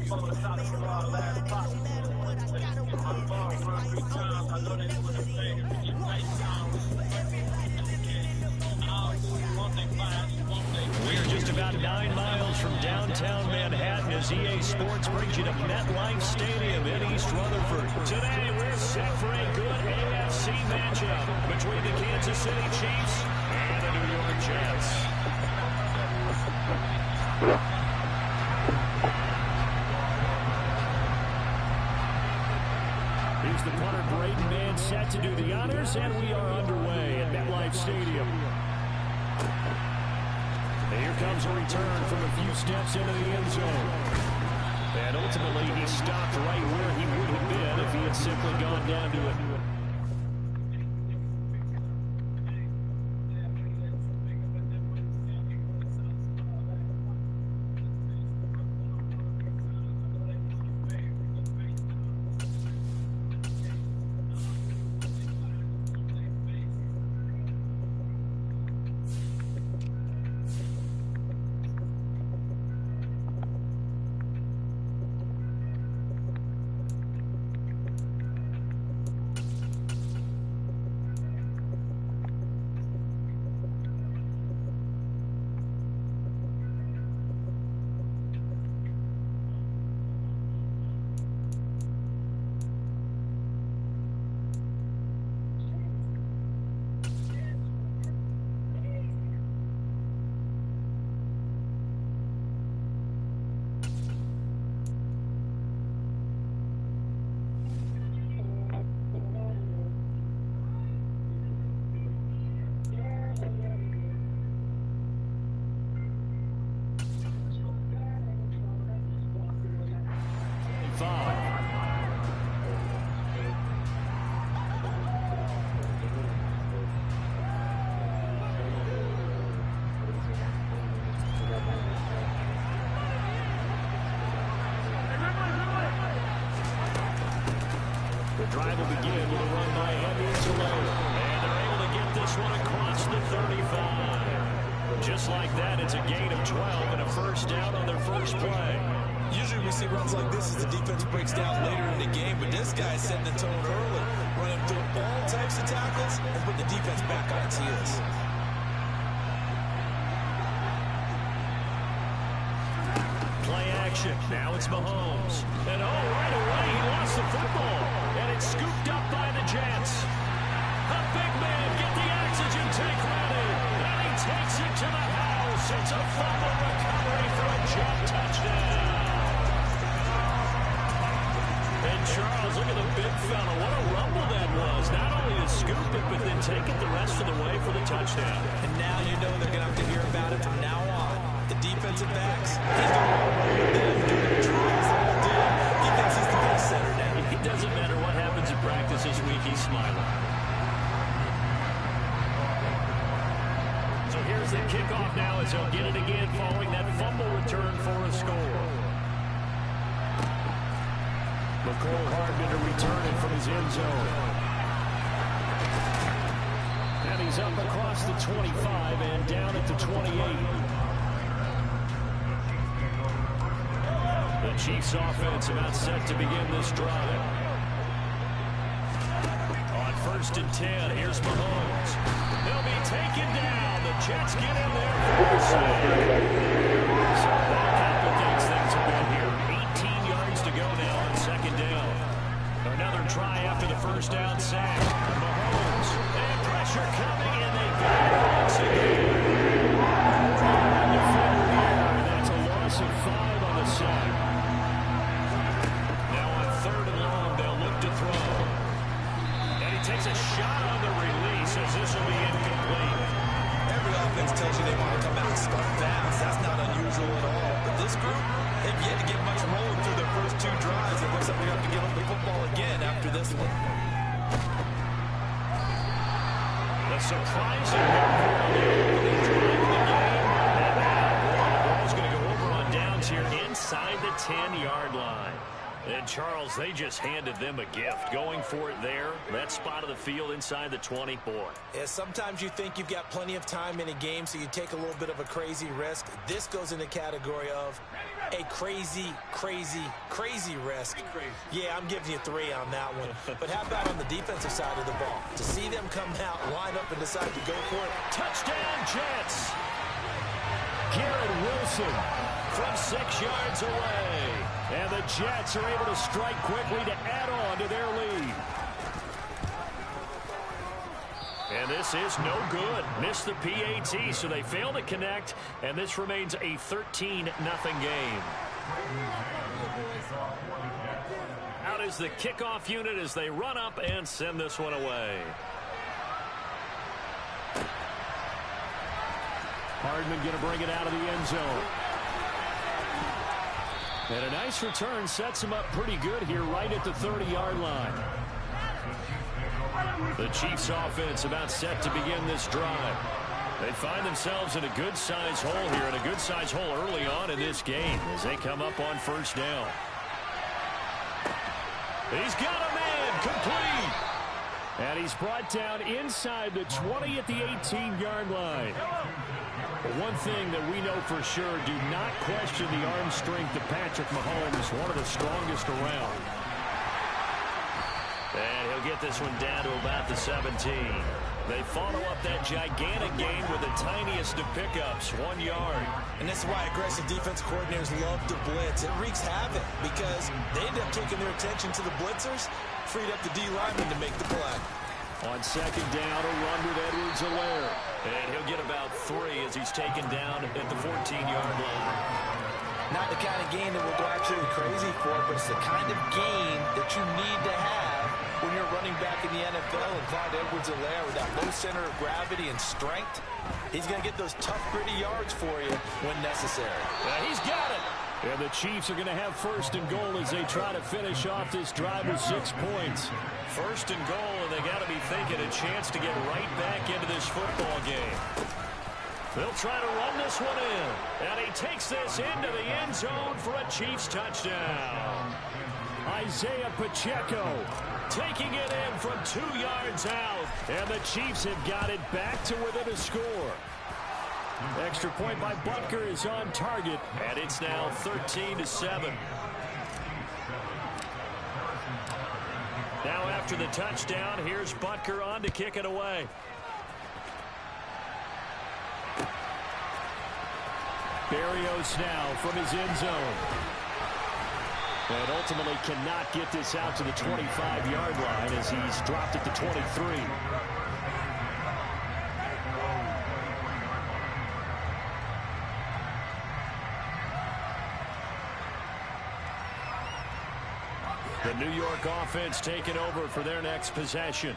We are just about 9 miles from downtown Manhattan as EA Sports brings you to MetLife Stadium in East Rutherford. Today, we're set for a good AFC matchup between the Kansas City Chiefs and the New York Jets. Here's the punter, Braden Mann, set to do the honors, and we are underway at MetLife Stadium. And here comes a return from a few steps into the end zone. And ultimately, he stopped right where he would have been if he had simply gone down to it. The drive will begin with a run by Andy Zalone. And they're able to get this one across the 35. Just like that, it's a gain of 12 and a first down on their first play. Usually we see runs like this as the defense breaks down later in the game, but this guy's setting the tone early, running through all types of tackles and putting the defense back on its heels. Play action. Now it's Mahomes. And right away he lost the football. And it's scooped up by the Jets. The big man, get the oxygen tank ready. And he takes it to the house. It's a fumble recovery for a Jet touchdown. And Charles, look at the big fella. What a rumble that was. Not only to scoop it, but then take it the rest of the way for the touchdown. And now you know they're going to have to hear about it from now on. The defensive backs, he's going to run with them, doing drills all day. He thinks he's the best center now. It doesn't matter what happens in practice this week, he's smiling. So here's the kickoff now as he'll get it again following that fumble return for a score. McCole Hardman to return it from his end zone. And he's up across the 25 and down at the 28. The Chiefs offense about set to begin this drive. On 1st and 10, here's Mahomes. They'll be taken down. The Jets get in there for a sack. So that complicates things a bit here. 18 yards to go now on 2nd down. Another try after the first down sack. Mahomes. And pressure coming, and they got it once again. Defender here, and that's a loss of 5 on the sack. Takes a shot on the release as this will be incomplete. Every offense tells you they want to come out and start fast. That's not unusual at all. But this group, they've yet to get much rolling through their first 2 drives. It looks like we have to give up the football again after this one. The surprising move here on the opening drive of the game. And now the ball's going to go over on downs here inside the 10-yard line. And, Charles, they just handed them a gift. Going for it there, that spot of the field inside the 20, boy. Yeah, sometimes you think you've got plenty of time in a game, so you take a little bit of a crazy risk. This goes in the category of A crazy, crazy, crazy risk. Yeah, I'm giving you 3 on that one. But how about on the defensive side of the ball? To see them come out, line up, and decide to go for it. Touchdown, Jets. Garrett Wilson from 6 yards away. And the Jets are able to strike quickly to add on to their lead. And this is no good. Missed the PAT, so they fail to connect, and this remains a 13-0 game. Out is the kickoff unit as they run up and send this one away. Hardman going to bring it out of the end zone. And a nice return sets him up pretty good here right at the 30-yard line. The Chiefs offense about set to begin this drive. They find themselves in a good-sized hole here, and a good-sized hole early on in this game as they come up on first down. He's got a man complete. And he's brought down inside the 20 at the 18-yard line. But one thing that we know for sure, do not question the arm strength of Patrick Mahomes, one of the strongest around. And he'll get this one down to about the 17. They follow up that gigantic gain with the tiniest of pickups, 1 yard. And this is why aggressive defense coordinators love to blitz. It wreaks havoc because they end up taking their attention to the blitzers, freed up the D lineman to make the play. On second down, a run with Edwards-Helaire. And he'll get about 3 as he's taken down at the 14-yard line. Not the kind of game that we'll go absolutely crazy for, but it's the kind of game that you need to have when you're running back in the NFL. And Clyde Edwards-Helaire with that low center of gravity and strength, he's going to get those tough, gritty yards for you when necessary. Yeah, he's got it. And the Chiefs are going to have first and goal as they try to finish off this drive with 6 points. First and goal, and they got to be thinking a chance to get right back into this football game. They'll try to run this one in. And he takes this into the end zone for a Chiefs touchdown. Isaiah Pacheco taking it in from 2 yards out. And the Chiefs have got it back to within a score. Extra point by Butker is on target. And it's now 13-7. Now after the touchdown, here's Butker on to kick it away. Berrios now from his end zone. And ultimately cannot get this out to the 25-yard line as he's dropped at the 23. The New York offense taking over for their next possession.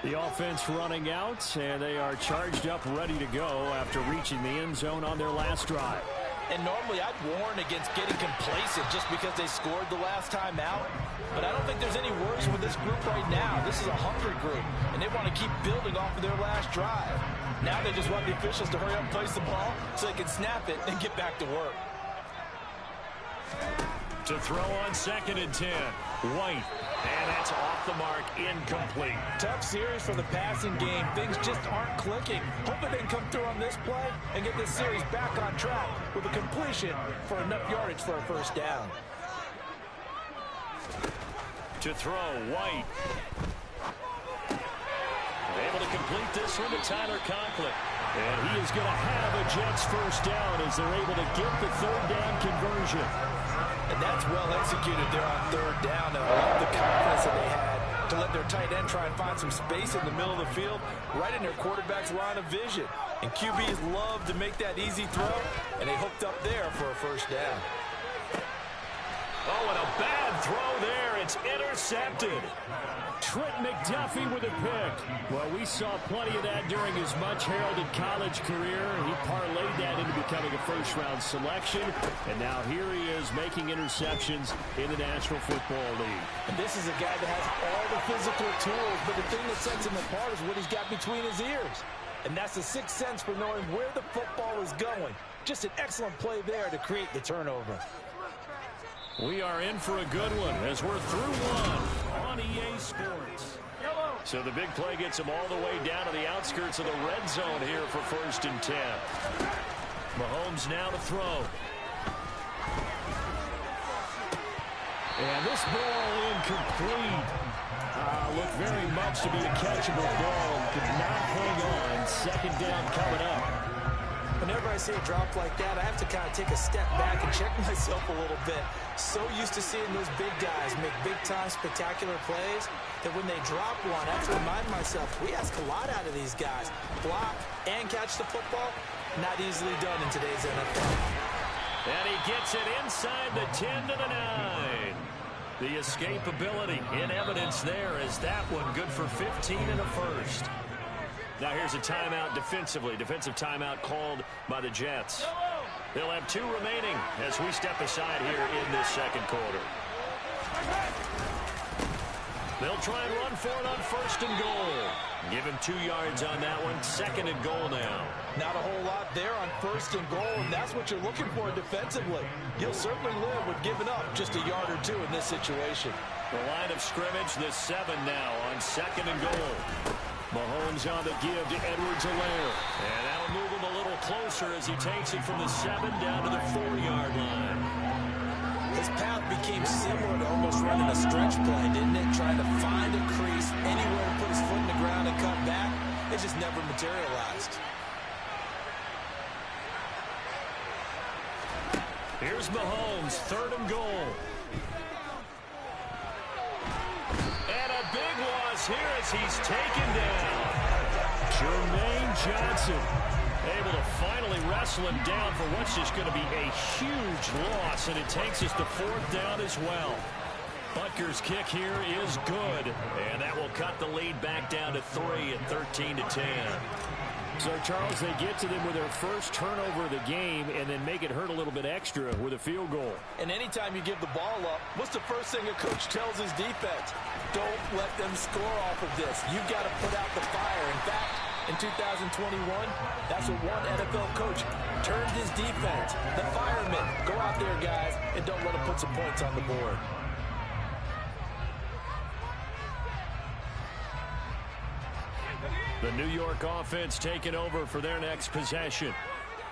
The offense running out, and they are charged up, ready to go after reaching the end zone on their last drive. And normally I'd warn against getting complacent just because they scored the last time out. But I don't think there's any worries with this group right now. This is a hungry group, and they want to keep building off of their last drive. Now they just want the officials to hurry up and place the ball so they can snap it and get back to work. To throw on 2nd and 10, White. And that's off the mark, incomplete. Tough series for the passing game. Things just aren't clicking. Hoping they can come through on this play and get this series back on track with a completion for enough yardage for a first down. To throw, White. Able to complete this one to Tyler Conklin. And he is going to have a Jets first down as they're able to get the 3rd down conversion. And that's well executed there on 3rd down. I love the confidence that they had to let their tight end try and find some space in the middle of the field, right in their quarterback's line of vision. And QBs love to make that easy throw, and they hooked up there for a first down. Oh, and a bad throw there. It's intercepted. Trent McDuffie with a pick. Well, we saw plenty of that during his much-heralded college career. He parlayed that into becoming a first-round selection. And now here he is making interceptions in the National Football League. And this is a guy that has all the physical tools, but the thing that sets him apart is what he's got between his ears. And that's the sixth sense for knowing where the football is going. Just an excellent play there to create the turnover. We are in for a good one as we're through one on EA Sports. So the big play gets them all the way down to the outskirts of the red zone here for 1st and 10. Mahomes now to throw. And this ball incomplete. Looked very much to be a catchable ball. Could not hang on. Second down coming up. Whenever I see a drop like that, I have to kind of take a step back and check myself a little bit. So used to seeing those big guys make big-time spectacular plays that when they drop one, I have to remind myself, we ask a lot out of these guys. Block and catch the football, not easily done in today's NFL. And he gets it inside the 10 to the 9. The escapability in evidence there as that one good for 15 in the first. Now here's a timeout defensively. Defensive timeout called by the Jets. They'll have 2 remaining as we step aside here in this second quarter. They'll try and run for it on first and goal. Give him 2 yards on that one. Second and goal now. Not a whole lot there on first and goal, and that's what you're looking for defensively. You'll certainly live with giving up just a yard or 2 in this situation. The line of scrimmage, the 7 now on second and goal. Mahomes on the give to Edwards-Helaire. And that'll move him a little closer as he takes it from the 7 down to the 4-yard line. His path became similar to almost running a stretch play, didn't it? Trying to find a crease, anywhere to put his foot in the ground and cut back. It just never materialized. Here's Mahomes, third and goal. And a big loss here as he's taken down. Jermaine Johnson able to finally wrestle him down for what's just going to be a huge loss, and it takes us to 4th down as well. Butker's kick here is good, and that will cut the lead back down to 3 at 13 to 10. So, Charles, they get to them with their first turnover of the game and then make it hurt a little bit extra with a field goal. And anytime you give the ball up, what's the first thing a coach tells his defense? Don't let them score off of this. You've got to put out the fire. In fact, in 2021, that's what one NFL coach turned his defense. The firemen. Go out there, guys, and don't let them put some points on the board. The New York offense taking over for their next possession.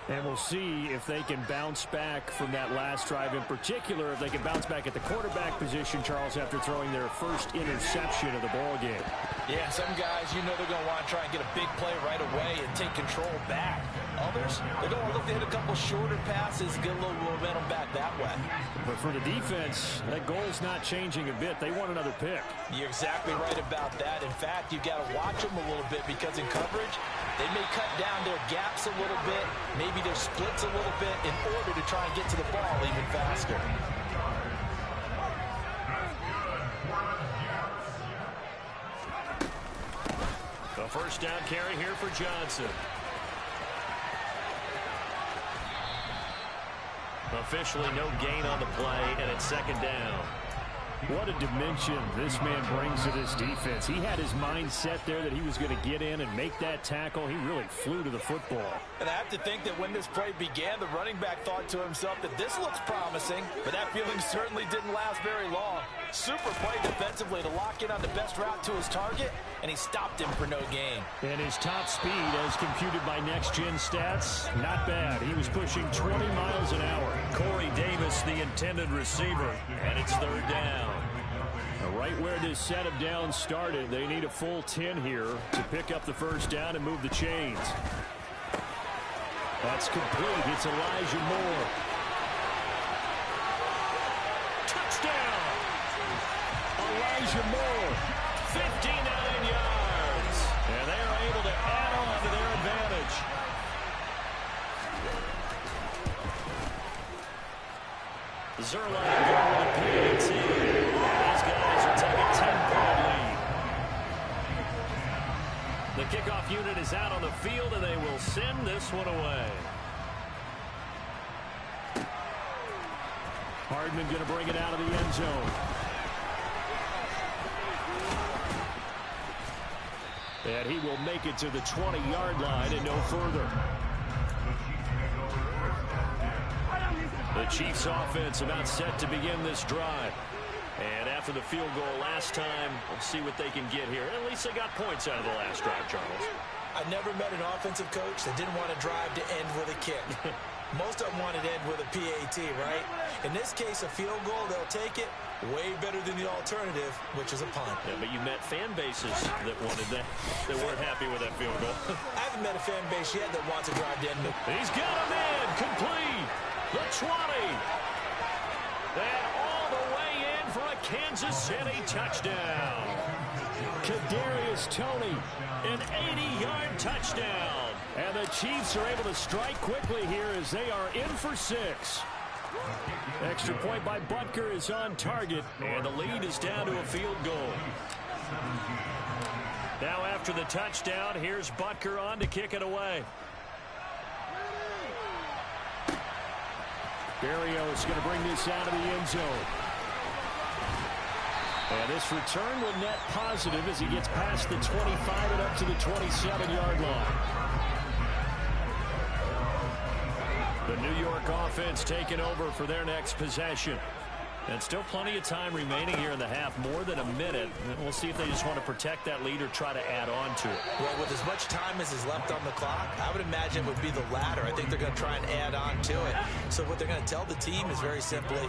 And we'll see if they can bounce back from that last drive. In particular, if they can bounce back at the quarterback position, Charles, after throwing their first interception of the ball game. Yeah, some guys, you know they're going to want to try and get a big play right away and take control back. Others, they're going to look to hit a couple shorter passes, get a little momentum back that way. But for the defense, that goal's not changing a bit. They want another pick. You're exactly right about that. In fact, you've got to watch them a little bit because in coverage, they may cut down their gaps a little bit, maybe their splits a little bit in order to try and get to the ball even faster. A first down carry here for Johnson. Officially no gain on the play, and it's second down. What a dimension this man brings to this defense. He had his mind set there that he was going to get in and make that tackle. He really flew to the football. And I have to think that when this play began, the running back thought to himself that this looks promising, but that feeling certainly didn't last very long. Super play defensively to lock in on the best route to his target, and he stopped him for no gain. And his top speed, as computed by next-gen stats, not bad. He was pushing 20 miles an hour. Corey Davis, the intended receiver, and it's third down. Right where this set of downs started, they need a full 10 here to pick up the first down and move the chains. That's complete. It's Elijah Moore. Touchdown! Elijah Moore, 59 yards. And they are able to add on to their advantage. Zerline going with the PAT. These guys are taking a 10-point lead. The kickoff unit is out on the field, and they will send this one away. Hardman going to bring it out of the end zone. And he will make it to the 20-yard line and no further. The Chiefs offense about set to begin this drive. And after the field goal last time, we'll see what they can get here. At least they got points out of the last drive, Charles. I never met an offensive coach that didn't want to drive to end with a kick. Most of them wanted to end with a PAT, right? In this case, a field goal, they'll take it. Way better than the alternative, which is a punt. Yeah, but you met fan bases that wanted that, that weren't happy with that field goal. I haven't met a fan base yet that wants to drive down. He's got him in. Complete. The 20. And all the way in for a Kansas City touchdown. Kadarius Toney, an 80-yard touchdown. And the Chiefs are able to strike quickly here as they are in for 6. Extra point by Butker is on target, and the lead is down to a field goal. Now after the touchdown, here's Butker on to kick it away. Berrios going to bring this out of the end zone. And this return will net positive as he gets past the 25 and up to the 27-yard line. The New York offense taking over for their next possession. And still plenty of time remaining here in the half, more than a minute. We'll see if they just want to protect that lead or try to add on to it. Well, with as much time as is left on the clock, I would imagine it would be the latter. I think they're going to try and add on to it. So what they're going to tell the team is very simply,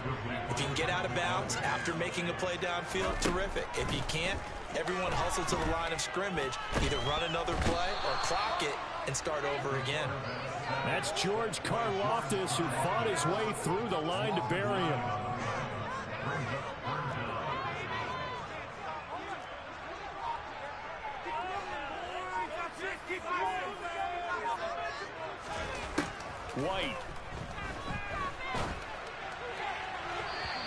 if you can get out of bounds after making a play downfield, terrific. If you can't, everyone hustle to the line of scrimmage, either run another play or clock it and start over again. That's George Karlaftis, who fought his way through the line to bury him. White.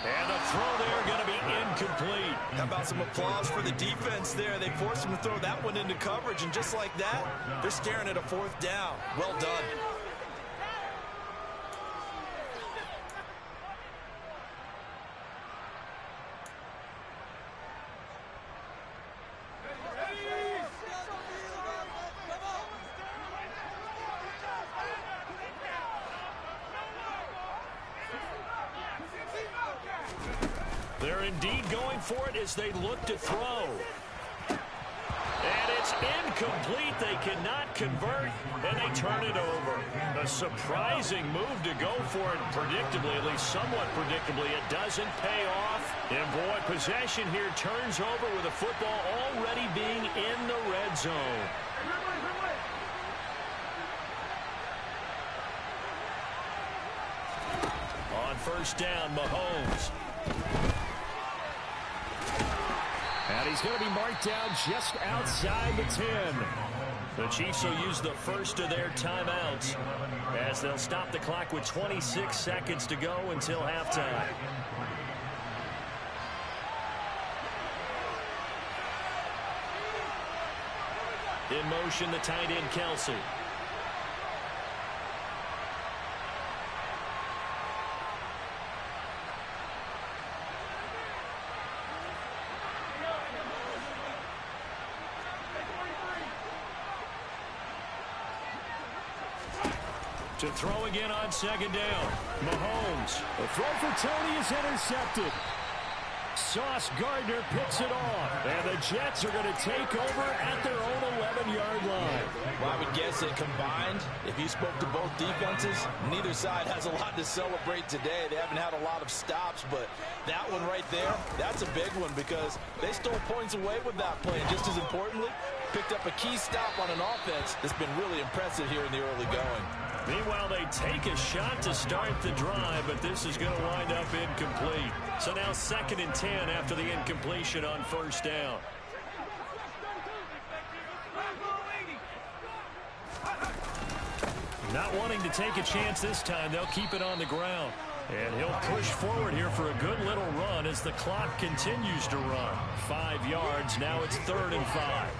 And the throw there going to be incomplete. How about some applause for the defense there? They forced him to throw that one into coverage, and just like that, they're staring at a 4th down. Well done. They're indeed going for it as they look to throw. And it's incomplete. They cannot convert, and they turn it over. A surprising move to go for it predictably, at least somewhat predictably. It doesn't pay off. And, boy, possession here turns over with the football already being in the red zone. On first down, Mahomes. And he's going to be marked down just outside the 10. The Chiefs will use the first of their timeouts as they'll stop the clock with 26 seconds to go until halftime. In motion, the tight end, Kelsey. To throw again on second down. Mahomes. The throw for Toney is intercepted. Sauce Gardner picks it off. And the Jets are going to take over at their own 11-yard line. Well, I would guess that combined, if you spoke to both defenses, neither side has a lot to celebrate today. They haven't had a lot of stops, but that one right there, that's a big one because they stole points away with that play. And just as importantly, picked up a key stop on an offense that's been really impressive here in the early going. Meanwhile, they take a shot to start the drive, but this is going to wind up incomplete. So now 2nd and 10 after the incompletion on first down. Not wanting to take a chance this time, they'll keep it on the ground. And he'll push forward here for a good little run as the clock continues to run. 5 yards, now it's 3rd and 5.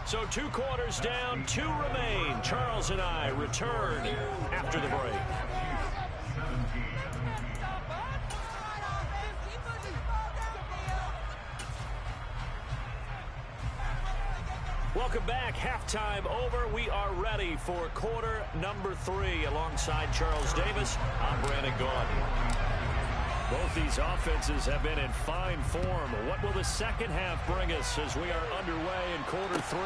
So 2 quarters down, 2 remain. Charles and I return after the break. Welcome back. Halftime over. We are ready for quarter number 3. Alongside Charles Davis, I'm Brandon Gaudin. Both these offenses have been in fine form. What will the second half bring us as we are underway in quarter 3?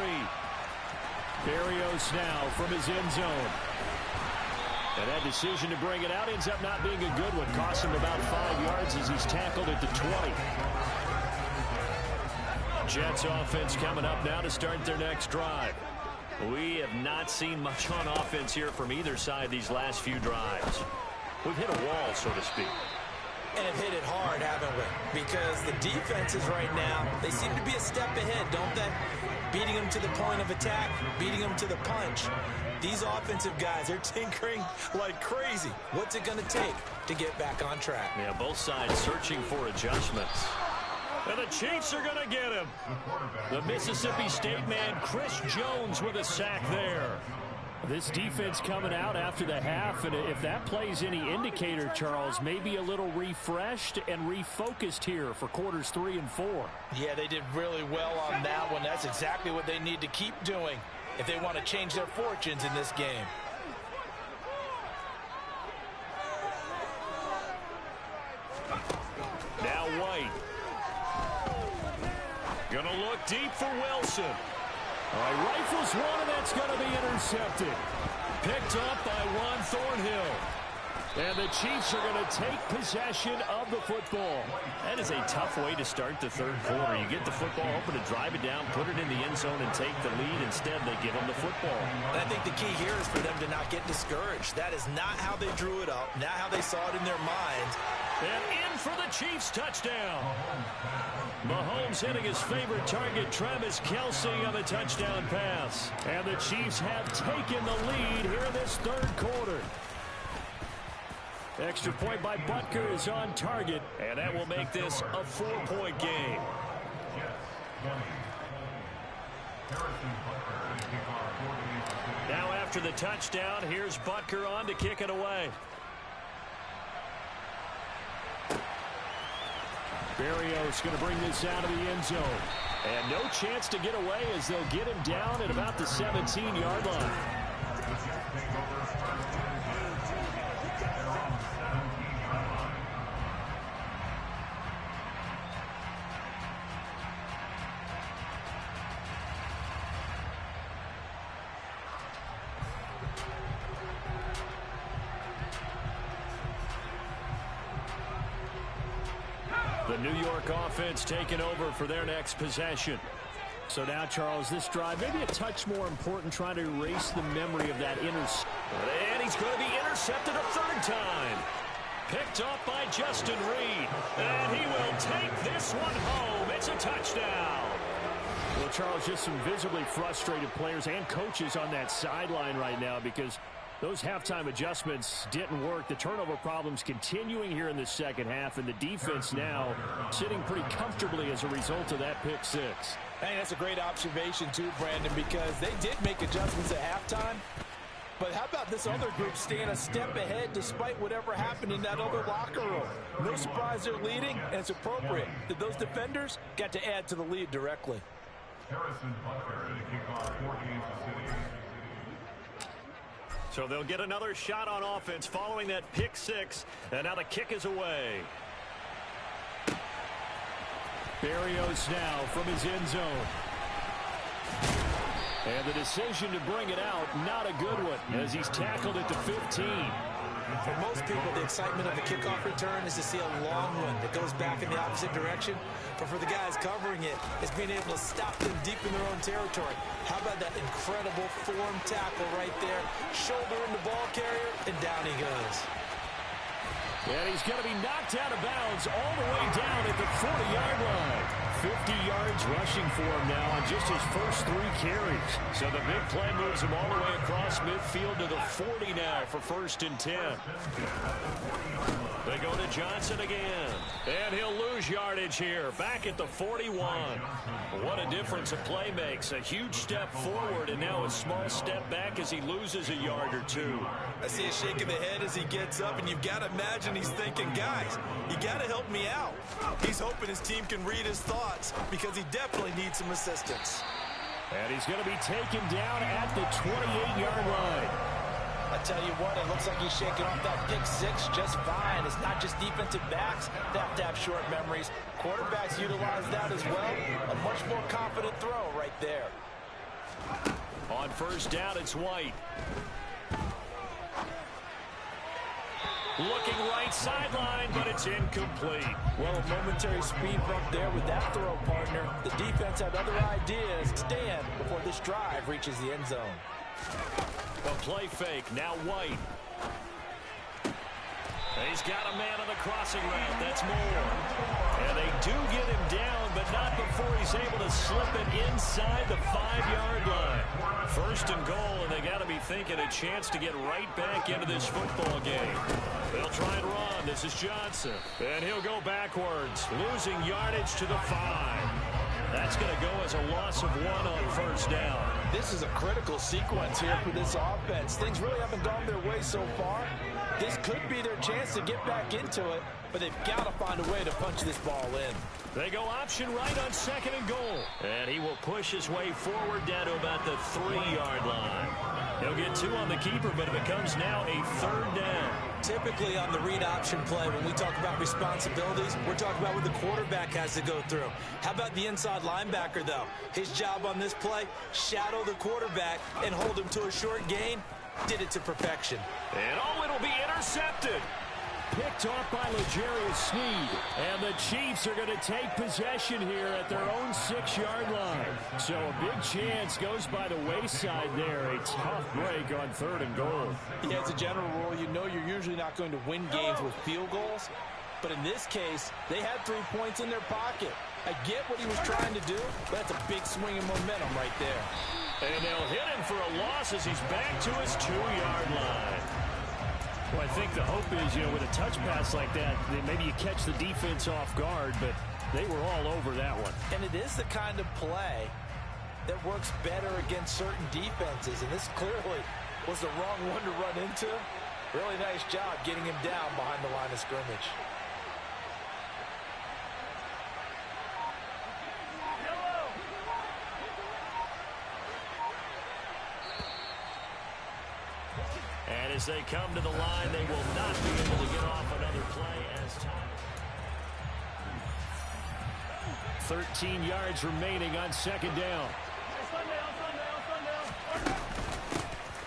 Berrios now from his end zone. And that decision to bring it out ends up not being a good one. Cost him about 5 yards as he's tackled at the 20. Jets offense coming up now to start their next drive. We have not seen much on offense here from either side these last few drives. We've hit a wall, so to speak. And have hit it hard, haven't we? Because the defenses right now, they seem to be a step ahead, don't they? Beating them to the point of attack, beating them to the punch. These offensive guys are tinkering like crazy. What's it going to take to get back on track? Yeah, both sides searching for adjustments. And the Chiefs are going to get him. The Mississippi State man, Chris Jones, with a sack there. This defense coming out after the half, and if that plays any indicator, Charles, maybe a little refreshed and refocused here for quarters 3 and 4. Yeah, they did really well on that one. That's exactly what they need to keep doing if they want to change their fortunes in this game. Now White. Gonna look deep for Wilson. All right, rifles one, and that's going to be intercepted. Picked up by Juan Thornhill. And the Chiefs are going to take possession of the football. That is a tough way to start the third quarter. You get the football, hoping to drive it down, put it in the end zone, and take the lead. Instead, they give them the football. And I think the key here is for them to not get discouraged. That is not how they drew it up, not how they saw it in their minds. And in for the Chiefs touchdown. Mahomes hitting his favorite target, Travis Kelce, on the touchdown pass. And the Chiefs have taken the lead here in this third quarter. Extra point by Butker is on target, and that will make this a 4-point game. Now after the touchdown, here's Butker on to kick it away. Berrios going to bring this out of the end zone. And no chance to get away as they'll get him down at about the 17-yard line. The New York offense taking over for their next possession. So now, Charles, this drive maybe a touch more important, trying to erase the memory of that interception. And he's going to be intercepted a third time. Picked up by Justin Reed. And he will take this one home. It's a touchdown. Well, Charles, just some visibly frustrated players and coaches on that sideline right now because those halftime adjustments didn't work. The turnover problems continuing here in the second half, and the defense now sitting pretty comfortably as a result of that pick six. Hey, that's a great observation too, Brandon, because they did make adjustments at halftime. But how about this other group staying a step ahead despite whatever happened in that other locker room? No surprise they're leading, and it's appropriate that those defenders got to add to the lead directly. So they'll get another shot on offense following that pick six, and now the kick is away. Berrios now from his end zone. And the decision to bring it out, not a good one, as he's tackled at the 15. For most people, the excitement of the kickoff return is to see a long one that goes back in the opposite direction. But for the guys covering it, it's being able to stop them deep in their own territory. How about that incredible form tackle right there? Shoulder in the ball carrier, and down he goes. And he's going to be knocked out of bounds all the way down at the 40-yard line. 50 yards rushing for him now on just his first 3 carries. So the big play moves him all the way across midfield to the 40 now for 1st and 10. They go to Johnson again. And he'll lose yardage here, back at the 41. What a difference a play makes. A huge step forward, and now a small step back as he loses a yard or 2. I see a shake of the head as he gets up, and you've got to imagine he's thinking, guys, you got to help me out. He's hoping his team can read his thoughts because he definitely needs some assistance. And he's going to be taken down at the 28-yard line. I tell you what, it looks like he's shaking off that pick six just fine. It's not just defensive backs that have to have short memories. Quarterbacks utilize that as well. A much more confident throw right there. On 1st down, it's White. Looking right sideline, but it's incomplete. Well, a momentary speed bump there with that throw, partner. The defense had other ideas. Stand before this drive reaches the end zone. A play fake, now White. He's got a man on the crossing route. That's Moore. And they do get him down, but not before he's able to slip it inside the 5-yard line. First and goal, and they got to be thinking a chance to get right back into this football game. They'll try and run. This is Johnson. And he'll go backwards, losing yardage to the 5. That's going to go as a loss of 1 on first down. This is a critical sequence here for this offense. Things really haven't gone their way so far. This could be their chance to get back into it, but they've got to find a way to punch this ball in. They go option right on second and goal. And he will push his way forward down to about the 3-yard line. He'll get 2 on the keeper, but it becomes now a 3rd down. Typically on the read option play, when we talk about responsibilities, we're talking about what the quarterback has to go through. How about the inside linebacker, though? His job on this play, shadow the quarterback and hold him to a short gain. Did it to perfection. And it'll be intercepted. Picked off by L'Jarius Sneed. And the Chiefs are going to take possession here at their own 6-yard line. So a big chance goes by the wayside there. A tough break on 3rd and goal. Yeah, as a general rule, you know you're usually not going to win games with field goals. But in this case, they had 3 points in their pocket. I get what he was trying to do, but that's a big swing of momentum right there. And they'll hit him for a loss as he's back to his 2-yard line. Well, I think the hope is, with a touch pass like that, maybe you catch the defense off guard, but they were all over that one. And it is the kind of play that works better against certain defenses, and this clearly was the wrong one to run into. Really nice job getting him down behind the line of scrimmage. And as they come to the line, they will not be able to get off another play as time. 13 yards remaining on 2nd down.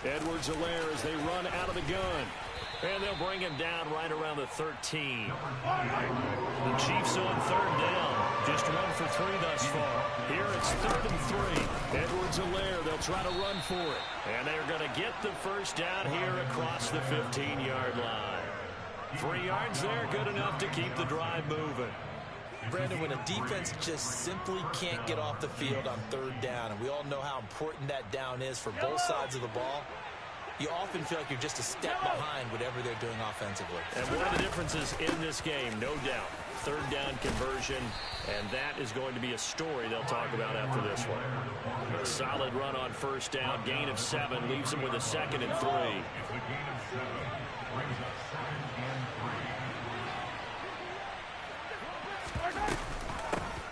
Edwards-Helaire as they run out of the gun. And they'll bring him down right around the 13. The Chiefs on 3rd down. Just 1 for 3 thus far. Here it's 3rd and 3. Edwards-Helaire, they'll try to run for it. And they're going to get the first down here across the 15-yard line. 3 yards there, good enough to keep the drive moving. Brandon, when a defense just simply can't get off the field on 3rd down, and we all know how important that down is for both sides of the ball, you often feel like you're just a step behind whatever they're doing offensively. And one of the differences in this game, no doubt, 3rd down conversion, and that is going to be a story they'll talk about after this one. A solid run on 1st down, gain of 7, leaves them with a 2nd and 3.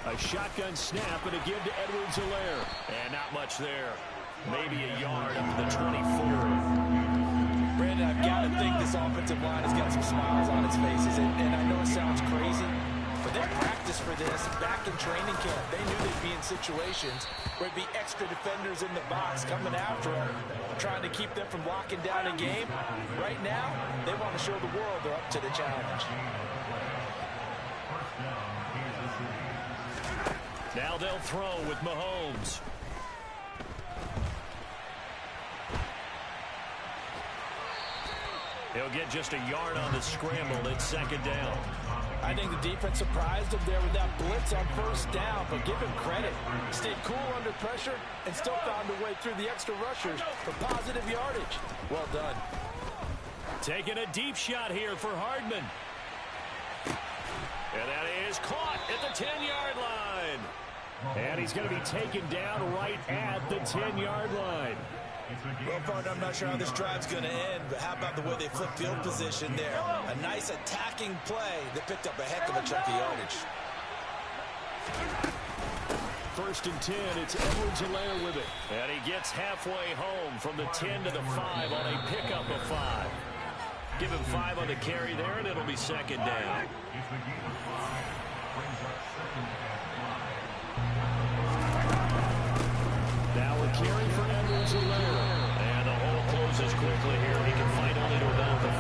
A shotgun snap and a give to Edwards-Helaire. And not much there. Maybe a yard up to the 24. Brandon, I've got to think this offensive line has got some smiles on its faces. And I know it sounds crazy, but they practiced for this back in training camp. They knew they'd be in situations where there'd be extra defenders in the box coming after them, trying to keep them from locking down a game. Right now, they want to show the world they're up to the challenge. Now they'll throw with Mahomes. He'll get just a yard on the scramble. It's 2nd down. I think the defense surprised him there with that blitz on 1st down, but give him credit. Stayed cool under pressure and still found a way through the extra rushers for positive yardage. Well done. Taking a deep shot here for Hardman. And that is caught at the 10-yard line. And he's going to be taken down right at the 10-yard line. Well, partner, I'm not sure how this drive's going to end, but how about the way they flip field position there? A nice attacking play that picked up a heck of a chunk of yardage. 1st and 10, it's Edwards-Helaire with it. And he gets halfway home from the 10 to the 5 on a pickup of 5. Give him 5 on the carry there, and it'll be 2nd down. Now a carry for Edwards-Helaire. And the hole closes quickly here. He can fight only to about the 4.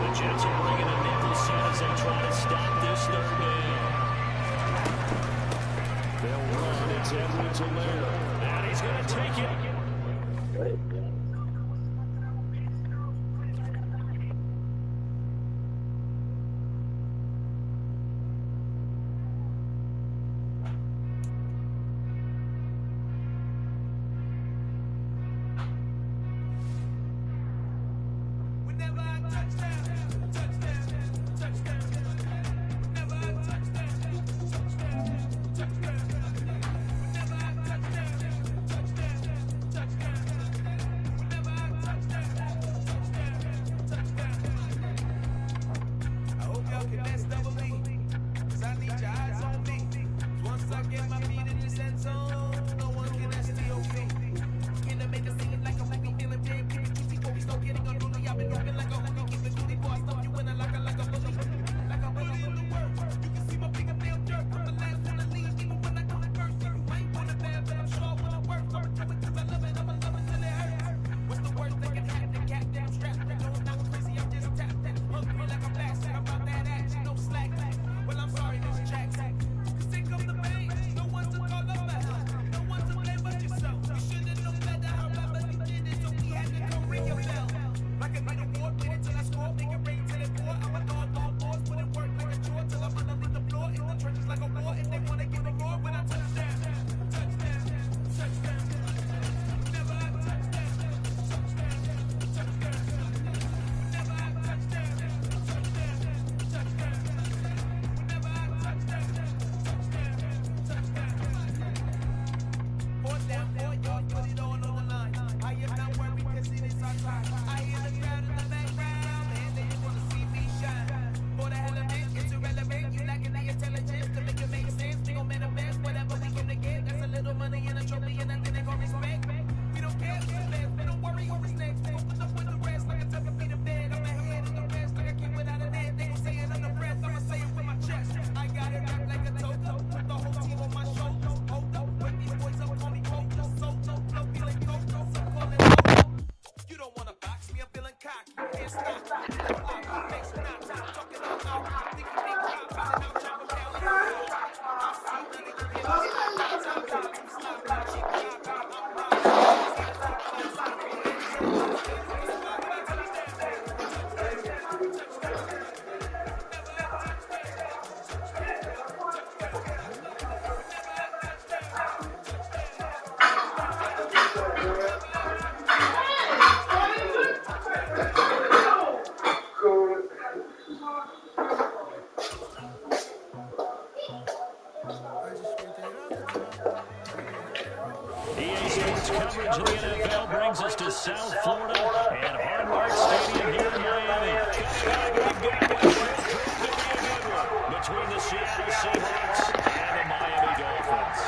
The Jets will bring in a nickel set as they try to stop this third down. They'll run. It's Edwards-Helaire. And he's going to take it. Coverage of the NFL brings us to South Florida and Hard Rock Stadium here in Miami. Between the Seattle Seahawks and the Miami Dolphins.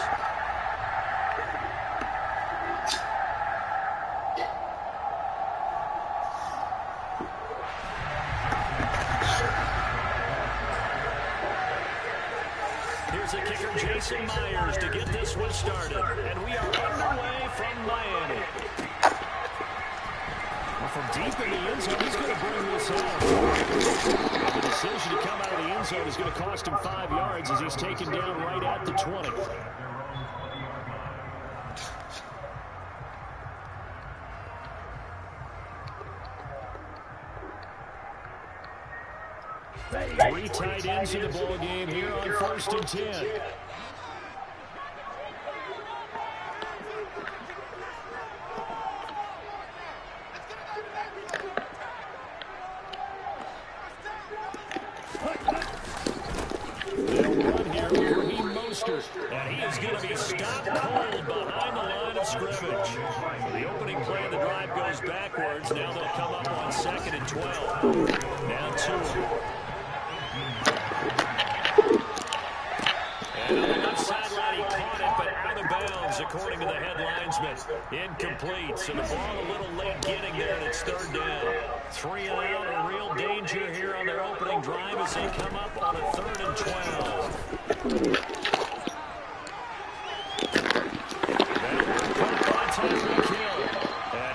Here's the kicker, Jason Myers, to get this one started. And we are underway from Miami. Well, from deep in the end zone, he's going to bring this home. The decision to come out of the end zone is going to cost him 5 yards as he's taken down right at the 20. Three tight ends in the ball game here on 1st and 10. And he is going to be stopped cold behind the line of scrimmage. So the opening play of the drive goes backwards. Now they'll come up on 2nd and 12. Now 2. And on the left sideline, he caught it, but out of bounds, according to the head linesman. Incomplete. So the ball a little late getting there, and it's 3rd down. 3 and out, a real danger here on their opening drive as they come up on a 3rd and 12. And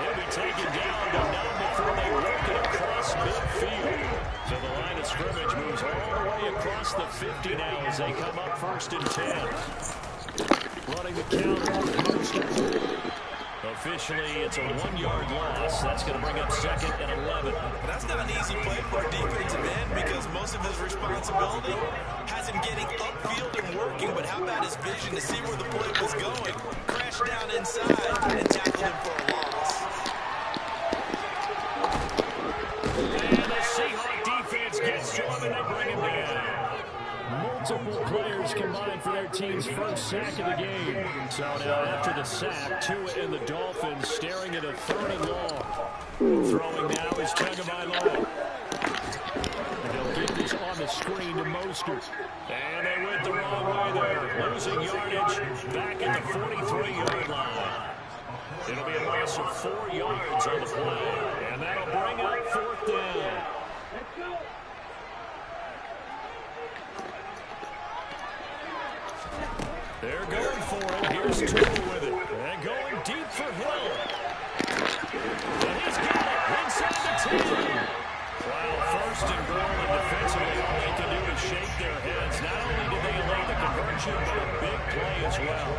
he'll be taken down, but not before they work it across midfield. So way across the 50 now as they come up 1st and 10. Running the counter. Officially, it's a 1-yard loss. That's going to bring up 2nd and 11. That's not an easy play for a defensive end because most of his responsibility has him getting upfield and working. But how about his vision to see where the play was going? Crash down inside and tackle him for a loss. And the Seahawk defense gets to him and they bring him down. Multiple players combined for their team's first sack of the game. So now after the sack, Tua and the Dolphins staring at a 3rd and long. Throwing now is Tagovailoa. And they'll get this on the screen to Mostert. And they went the wrong way there. Losing yardage back at the 43-yard line. It'll be a loss of 4 yards on the play. And that'll bring up 4th down. They're going for it. Here's Tua with it. And going deep for Hill. And he's got it inside the 10. Well, 1st and goal, and defensively all they can do is shake their heads. Not only did they allow the conversion, but a big play as well.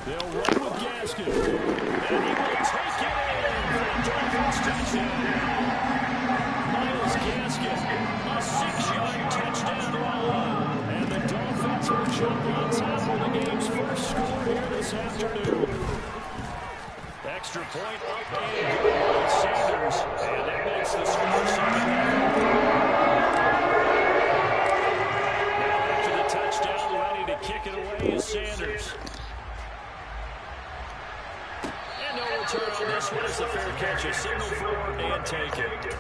They'll run with Gaskin. And he will take it in for a Dolphins touchdown. Myles Gaskin, a 6-yard touchdown run. And the Dolphins will jump on top of the game's first score here this afternoon. Extra point up and good. Sanders. And that makes the score 7. Now after the touchdown, ready to kick it away is Sanders. No return on this one. It's a fair catch. A signal for and take it.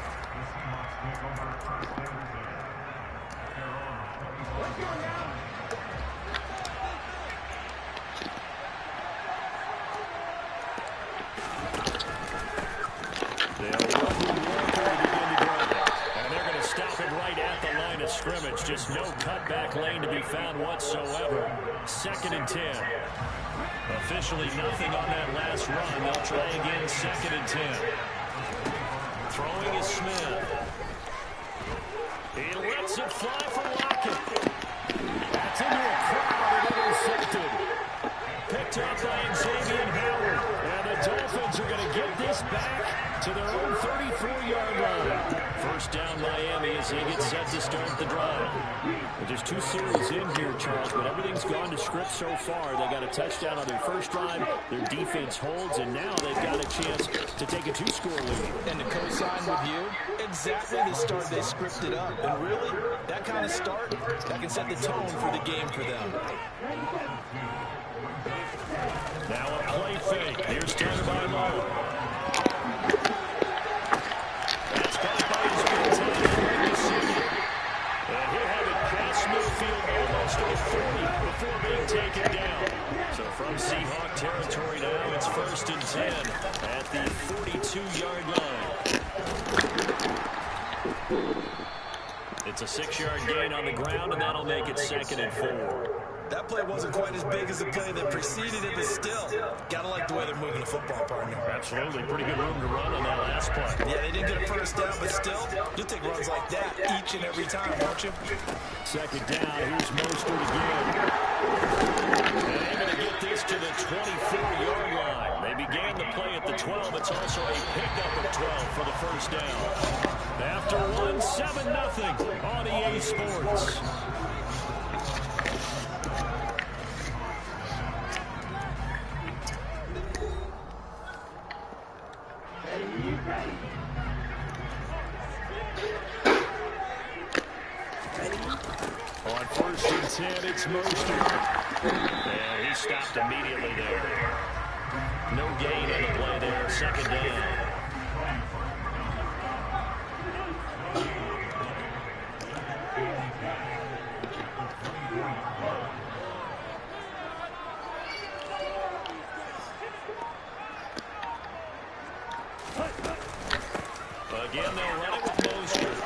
Scrimmage, just no cutback lane to be found whatsoever. 2nd and 10. Officially nothing on that last run. They'll try again, 2nd and 10. Throwing is Smith. He lets it fly for Lockett. That's into a crowd and intercepted. Picked up by Xavier Howard. And the Dolphins are going to get this back to their own 34-yard line. 1st down Miami as they get set to start the drive. Well, there's 2 series in here, Charles, but everything's gone to script so far. They got a touchdown on their first drive. Their defense holds, and now they've got a chance to take a 2-score lead. And to co-sign with you, exactly the start they scripted up. And really, that kind of start, that can set the tone for the game for them. Now a play fake. Here's Tagovailoa. That's caught by his and he'll have it past midfield almost to the 40 before being taken down. So from Seahawk territory now, it's 1st and 10 at the 42-yard line. It's a 6-yard gain on the ground, and that'll make it 2nd and 4. That play wasn't quite as big as the play that preceded it, but still, gotta like the way they're moving the football, partner. Absolutely. Pretty good room to run on that last play. Yeah, they didn't get a 1st down, but still, you'll take runs like that each and every time, won't you? 2nd down. Here's Mostert again. And they're going to get this to the 24-yard line. They began the play at the 12. It's also a pickup of 12 for the 1st down. After one, 7-0 on EA Sports. On 1st and 10, it's Mostert. And he stopped immediately there. No gain on the play there. 2nd down. Again, they'll run it with Mostert.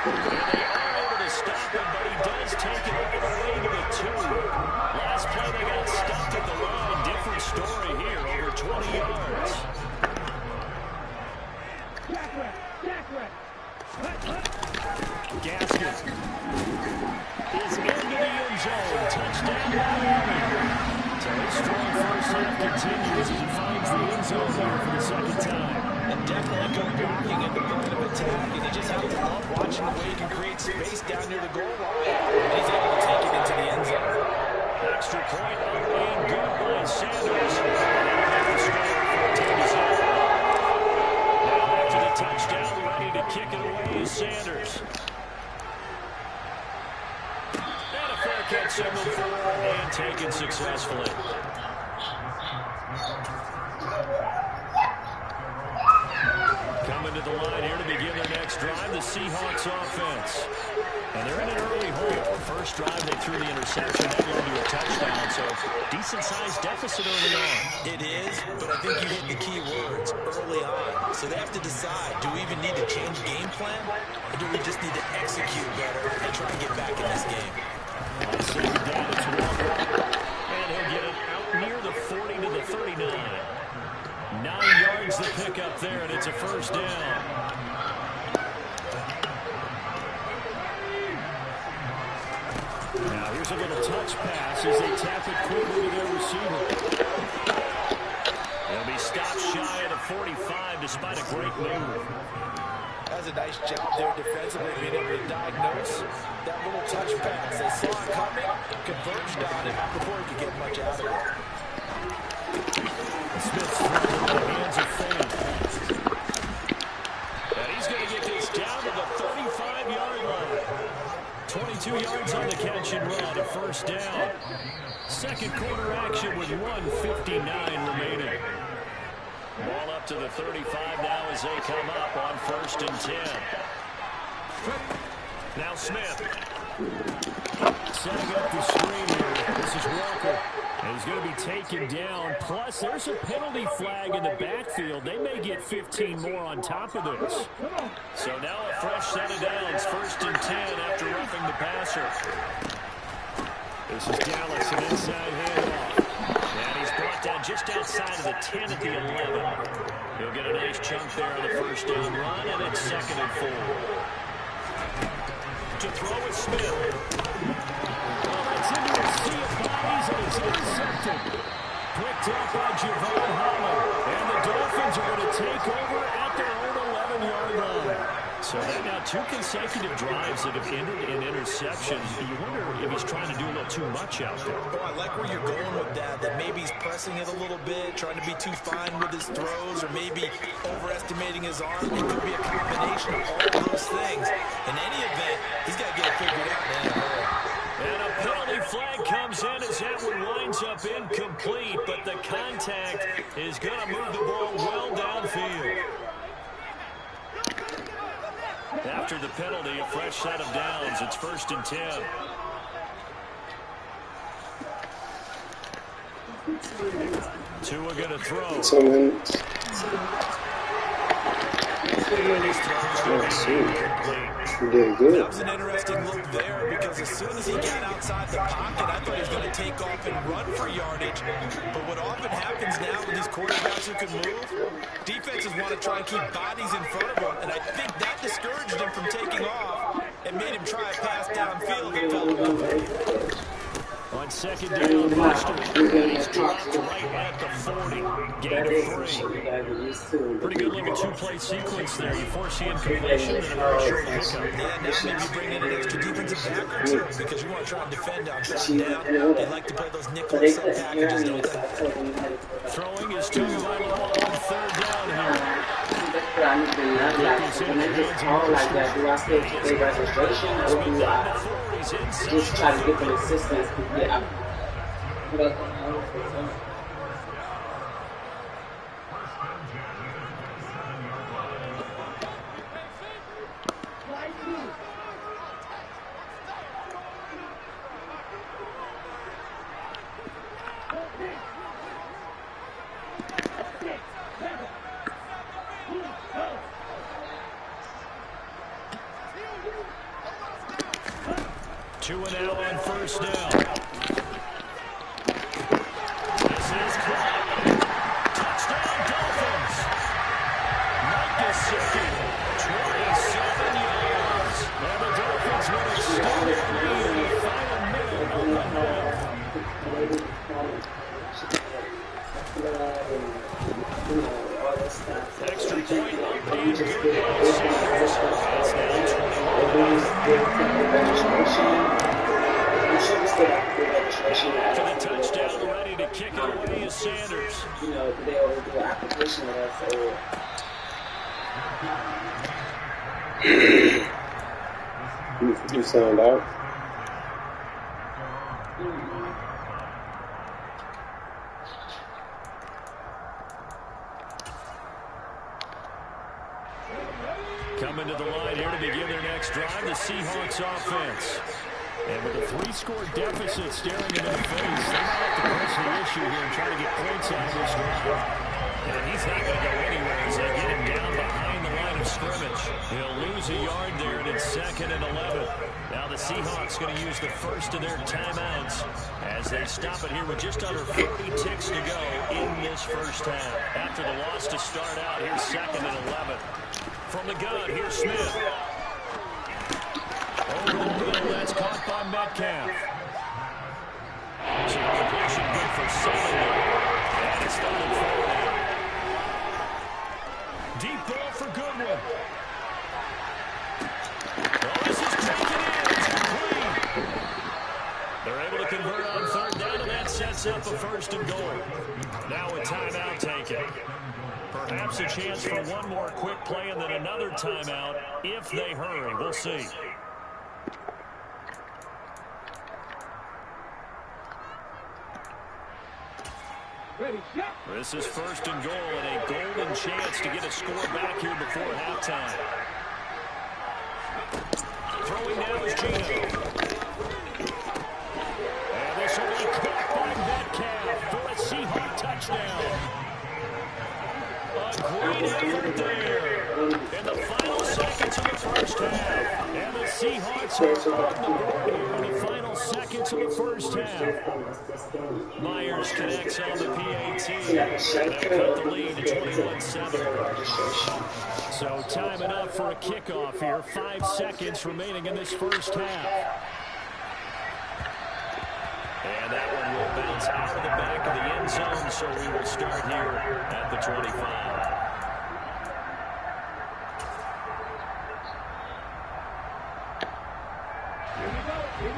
And they are able to stop him, but he does take it all the way to the 2. Last play So his strong first half continues as he finds the end zone here for the second time. And definitely good blocking in the point of attack, and you just have to love watching the way he can create space down near the goal line. And he's able to take it into the end zone. Extra point up and good by Sanders. That'll make the score 14-7. Now after the touchdown, ready to kick it away is Sanders. And a fair catch signal for and taken successfully. Coming to the line here to begin their next drive, the Seahawks offense. And they're in an early hole. First drive, they threw the interception. That led to a touchdown, so decent-sized deficit early on. It is, but I think you hit the key words, early on. So they have to decide, do we even need to change game plan, or do we just need to execute better and try and get back in this game? On second down, it's Walker. And he'll get it out near the 40 to the 39. 9 yards to pick up there, and it's a first down. Now here's a little touch pass as they tap it quickly to their receiver. They'll be stopped shy at a 45 despite a great move. That's a nice job there defensively, being able to diagnose that little touch pass. They saw it coming, converged on it before he could get much out of it. Smith's thrown into the hands of Fane. And he's going to get this down to the 35-yard line. 22 yards on the catch and run, a first down. Second quarter action with 1:59 remaining. Ball up to the 35 now as they come up on 1st and 10. Now Smith. Setting up the screen here. This is Walker. And he's going to be taken down. Plus, there's a penalty flag in the backfield. They may get 15 more on top of this. So now a fresh set of downs. 1st and 10 after roughing the passer. This is Dallas, an inside handoff. And he's brought down just outside of the 10 at the 11. He'll get a nice chunk there on the first down run, and it's 2nd and 4. To throw is Smith. It's into a sea of bodies, and it's intercepted. Picked up by Javon Holland. And the Dolphins are going to take over at their own 11-yard line. So they've now 2 consecutive drives that have ended in interceptions. You wonder if he's trying to do a little too much out there. Oh, I like where you're going with that maybe he's pressing it a little bit, trying to be too fine with his throws, or maybe overestimating his arm. It could be a combination of all of those things. In any event, he's got to get it figured out, man. And a penalty flag comes in as that one winds up incomplete, but the contact is going to move the ball well downfield. After the penalty, a fresh set of downs. It's 1st and 10. Tua going to throw. That was an interesting look there because as soon as he got outside the pocket, I thought he was going to take off and run for yardage. But what often happens now with these quarterbacks who can move, defenses want to try and keep bodies in front of them, and I think that discouraged him from taking off and made him try a pass downfield and fell away. On 2nd down, Lester, and he's dropped right at the 40. Gain of 3. Pretty good little 2-play sequence there. You force the incompletion and a very short pickup. Yeah, now maybe bring in an extra defensive back or two because you want to try and defend on 3rd down. They like to play those nickel sub packages, don't they? Throwing is to on 3rd down here. Just try to get the assistance to get up. Two and out on 1st down. This is caught. Touchdown Dolphins. Mike Gesicki, 27 yards. And the Dolphins will extend their lead in the final minute of the half. kick it away is Sanders. You know, they overdo application of that, You sound out. Coming to the line here to begin their next drive, the Seahawks offense. And with a 3-score deficit staring him in the face, they might have to press the issue here and try to get points out of this drive. And he's not going to go anywhere as they get him down behind the line of scrimmage. He'll lose a yard there, and it's 2nd and 11. Now the Seahawks going to use the first of their timeouts as they stop it here with just under 40 ticks to go in this first half. After the loss to start out, here's 2nd and 11. From the gun, here's Smith. Over the middle, that's caught by Metcalf. So completion good for 7. And it's started forward. Deep ball for Goodwin. Oh, this is taken in. It's complete. They're able to convert on 3rd down, and that sets up a 1st and goal. Now a timeout taken. Perhaps a chance for one more quick play and then another timeout if they hurry. We'll see. This is 1st and goal and a golden chance to get a score back here before halftime. Throwing now is Gino. And this will be caught by Metcalf for a Seahawk touchdown. A great effort there in the final seconds of the first half. And the Seahawks are on the board here in the final seconds of the first half. Myers connects on the PAT. They cut the lead to 21-7. So time enough for a kickoff here. 5 seconds remaining in this first half. And that one will bounce out of the back of the end zone, so we will start here at the 25. Here we go.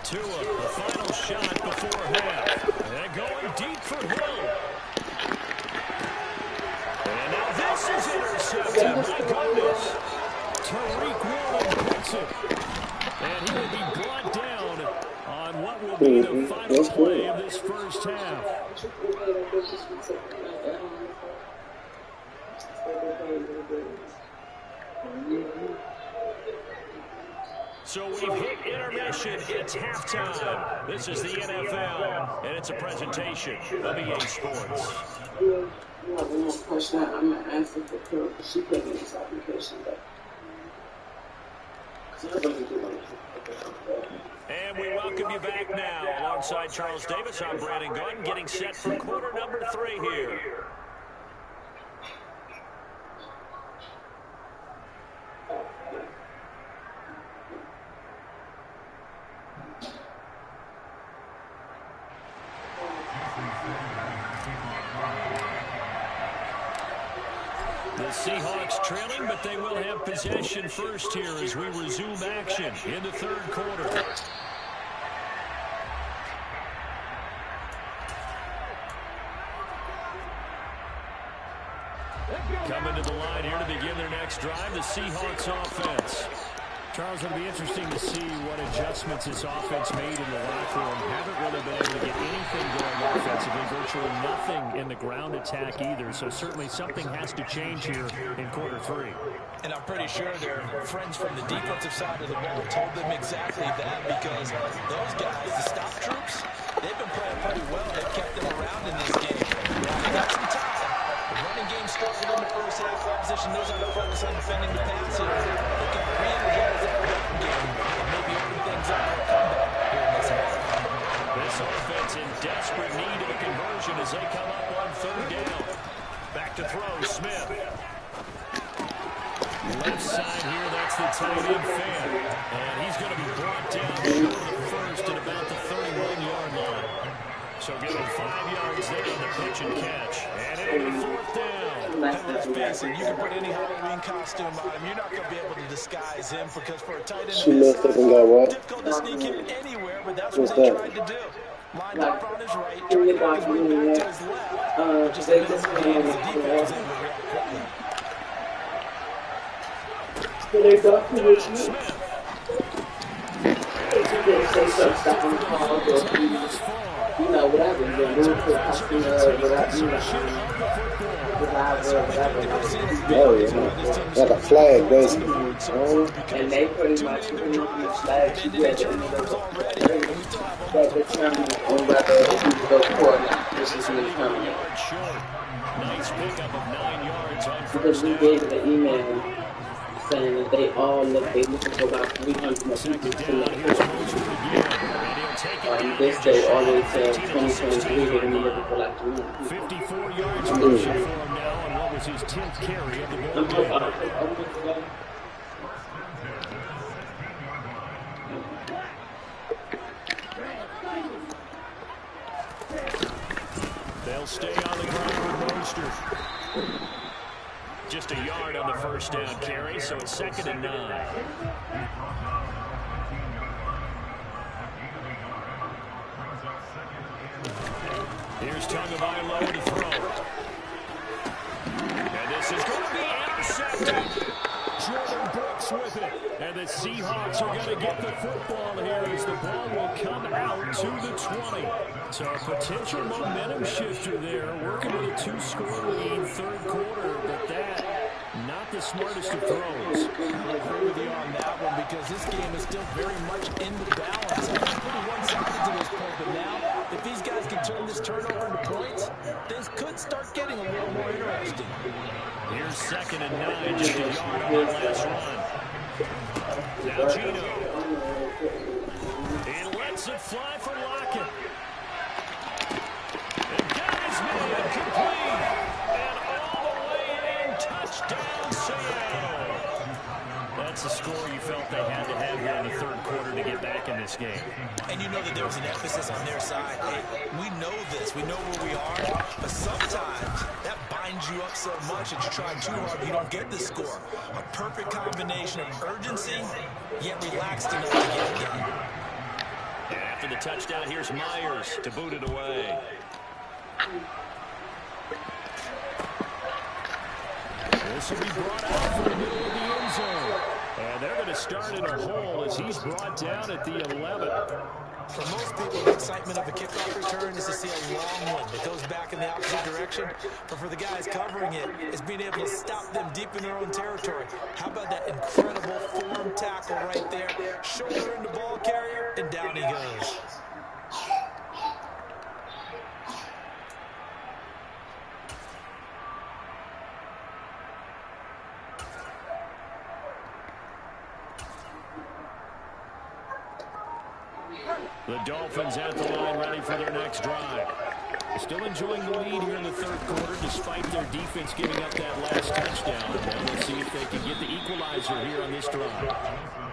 Tua, the final shot before half. And going deep for Hill. And now this is intercepted. My goodness. Tariq Woolen picks it. And he will be brought down on what will be the final play of this first half. So we've hit intermission. It's halftime. This is the NFL, and it's a presentation of EA Sports. You have one more question. I'm going to answer for her because she put me in this application. And we welcome you back now. Alongside Charles Davis, I'm Brandon Gordon, getting set for quarter number 3 here. The Seahawks trailing, but they will have possession first here as we resume action in the 3rd quarter. Coming to the line here to begin their next drive, the Seahawks offense. Charles, it'll be interesting to see what adjustments this offense made in the locker room. Haven't really been able to get anything going offensively, virtually nothing in the ground attack either. So certainly something has to change here in quarter 3. And I'm pretty sure their friends from the defensive side of the ball told them exactly that, because those guys, the stop troops, they've been playing pretty well. They've kept them around in this game. They got some time. The running game struggled in the first half. Opposition knows how to focus on defending the pass here. They can re-energize that running game and maybe open things up for a comeback here in this half. This offense in desperate need of a conversion as they come up on 3rd down. Back to throw, Smith. Left side here, that's the tight end fan. And he's going to be brought down short of the first at about the 31-yard line. So give him 5 yards there on the pitch and catch. And it'll be 4th down. And let's face it, you can put any Halloween costume on him. You're not going to be able to disguise him because for a tight end of his size, it's difficult to sneak him anywhere, but that's what they tried to do. Lined up on his right, tried to work his way back to his left, but just the defense was able to react quickly. Smith. You know, whatever, you know, customer, whatever, you Oh, yeah. Like a flag, basically. and they pretty much use the flag together that determines on whether he can go court or not. This is really coming. Nice pickup of 9 yards on Because first we down. gave an email saying that they looking for about 300 more people to this day all the way to 2023, they're going to be looking for like 300 people. 54 yards rushing for him now, and what was his 10th carry of the ball game. They'll stay on the ground with Mostert. Just a yard on the first down carry, so it's 2nd and 9. Here's Tagovailoa to throw. And this is going to be intercepted. Jordan Brooks with it. And the Seahawks are going to get the football here as the ball will come out to the 20. So a potential momentum shifter there, working with a 2-score lead, 3rd quarter, but that not the smartest of throws. I agree with you on that one because this game is still very much in the balance. It's pretty one-sided to this point, but now if these guys can turn this turnover into points, things could start getting a little more interesting. Here's 2nd and 9, just a yard on that last run. Now Gino. He lets it fly for Lockett. And got his man complete. And all the way in, touchdown Seattle. That's the score you felt they had to have here in the 3rd quarter to get back in this game. And you know that there was an emphasis on their side. Hey, we know this. We know where we are. But sometimes that binds you up so much that you try too hard, you don't get the score. A perfect combination of urgency, yet relaxed enough to get it done. And after the touchdown, here's Myers to boot it away. This will be brought out from the middle of the end zone. And they're going to start in a hole as he's brought down at the 11. For most people, the excitement of a kickoff return is to see a long one that goes back in the opposite direction. But for the guys covering it, it's being able to stop them deep in their own territory. How about that incredible form tackle right there? Shoulder into ball carrier, and down he goes. The Dolphins at the line, ready for their next drive. Still enjoying the lead here in the 3rd quarter, despite their defense giving up that last touchdown. And then we'll see if they can get the equalizer here on this drive.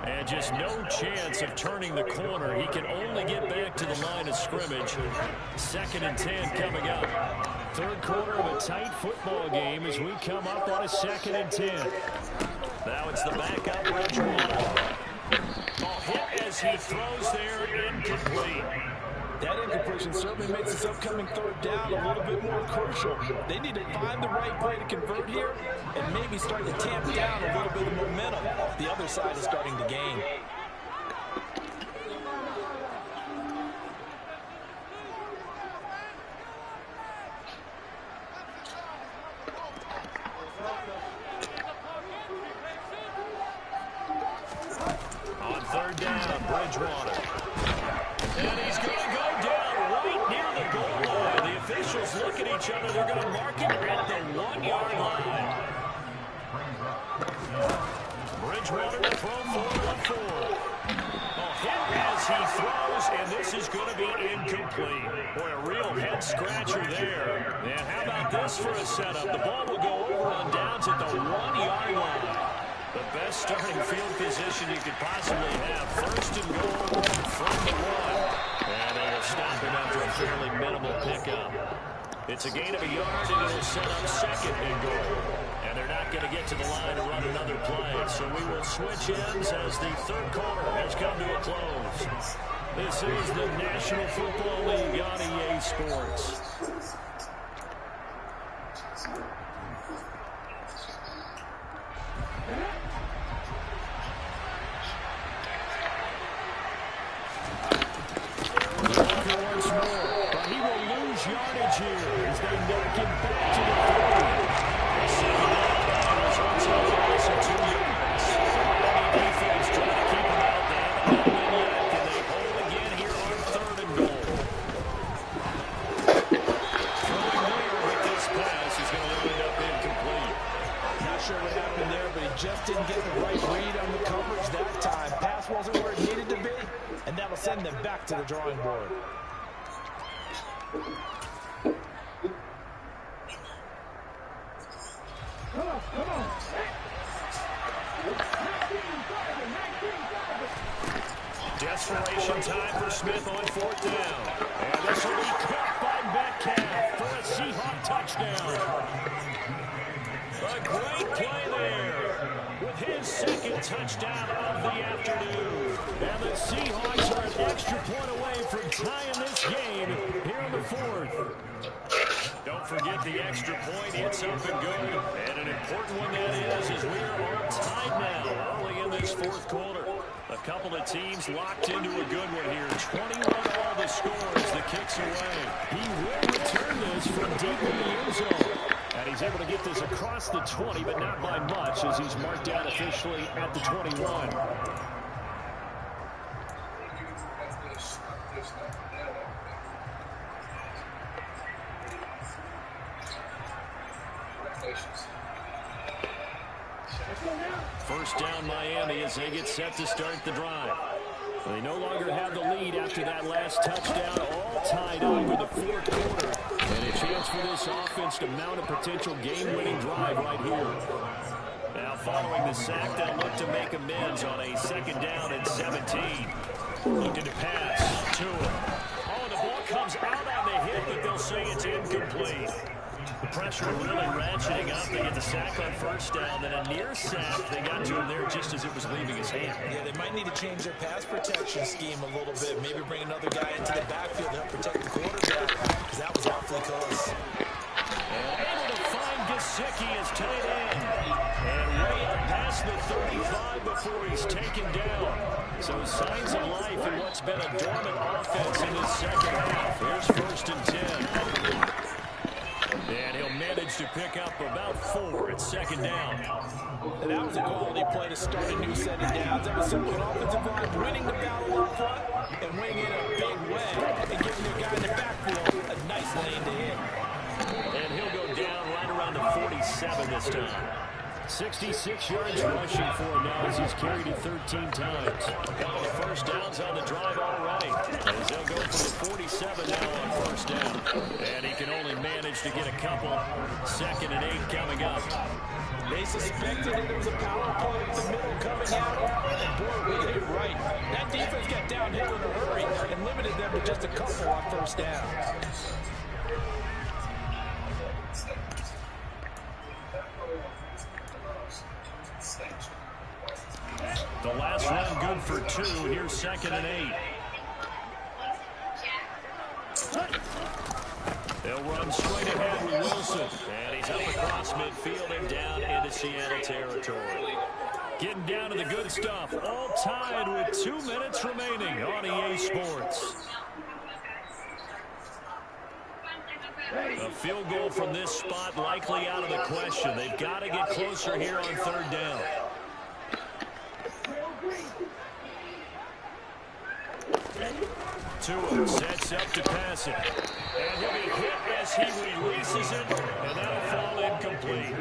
And just no chance of turning the corner. He can only get back to the line of scrimmage. 2nd and 10 coming up. 3rd quarter of a tight football game as we come up on a 2nd and 10. Now it's the backup, Bridgewater. Ball hit as he throws there, incomplete. That incompletion certainly makes this upcoming 3rd down a little bit more crucial. They need to find the right play to convert here and maybe start to tamp down a little bit of momentum. The other side is starting to gain. On 3rd down, Bridgewater. And he's going to go down right near the goal line. The officials look at each other. They're going to mark him at the 1-yard line. Bridgewater to throw for. Hit as he throws, and this is going to be incomplete. Boy, a real head-scratcher there. And how about this for a setup? The ball will go over on downs at the 1-yard line. The best starting field position you could possibly have. 1st and goal from the 1. And they will stop him after a fairly minimal pickup. It's a gain of a yard, and it'll set up second and goal. And they're not going to get to the line and run another play. So we will switch ends as the third quarter has come to a close. This is the National Football League on EA Sports. Once more, but he will lose yardage here as they knock him back to the 30. The second down results in a loss of 2 yards. The defense trying to keep him out. They haven't got him in yet. Can they hold again here on third and goal? Throwing there with this pass is going to end up incomplete. Not sure what happened there, but he just didn't get the right read on the coverage that time. Pass wasn't where it needed to be, and that will send them back to the drawing board. Desperation time for Smith on fourth down. And this will be caught by Metcalf for a Seahawk touchdown. A great play there with his second touchdown of the afternoon. And the Seahawks are an extra point away from tying this game here in the fourth. Don't forget the extra point. It's up and good. And an important one that is, as we are all tied now early in this fourth quarter. A couple of teams locked into a good one here. 21 all the scores. The kicks away. He will return this from deep in the end zone. And he's able to get this across the 20, but not by much, as he's marked out officially at the 21. First down Miami as they get set to start the drive. They no longer have the lead after that last touchdown, all tied up in the fourth quarter. And a chance for this offense to mount a potential game-winning drive right here. Now following the sack, they'll look to make amends on a second down and 17. Looking to pass to him. Oh, the ball comes out on the hit, but they'll say it's incomplete. The pressure really ratcheting up. They get the sack on first down, then a near sack. They got to him there just as it was leaving his hand. Yeah, they might need to change their pass protection scheme a little bit. Maybe bring another guy into the backfield to help protect the quarterback, because that was awfully close. And able to find Gesicki as tight end. And way up past the 35 before he's taken down. So signs of life in what's been a dormant offense in the second half. Here's first and 10. And he'll manage to pick up about 4 at second down. And that was a quality play to start a new set of downs. That was simply an offensive line winning the battle up front and winning it a big way and giving their guy in the backfield a nice lane to hit. And he'll go down right around the 47 this time. 66 yards rushing for him now as he's carried it 13 times. A couple of first downs on the drive already. As they'll go for the 47 now on first down. And he can only manage to get a couple. Second and 8 coming up. They suspected that it was a power play with the middle coming out. And boy, we hit it right. That defense got downhill in a hurry and limited them to just a couple on first down. The last run good for 2. Here's second and 8. They'll run straight ahead with Wilson. And he's up across midfield and down into Seattle territory. Getting down to the good stuff. All tied with 2 minutes remaining on EA Sports. A field goal from this spot likely out of the question. They've got to get closer here on third down. Tua sets up to pass it. And he'll be hit as he releases it, and that'll fall incomplete.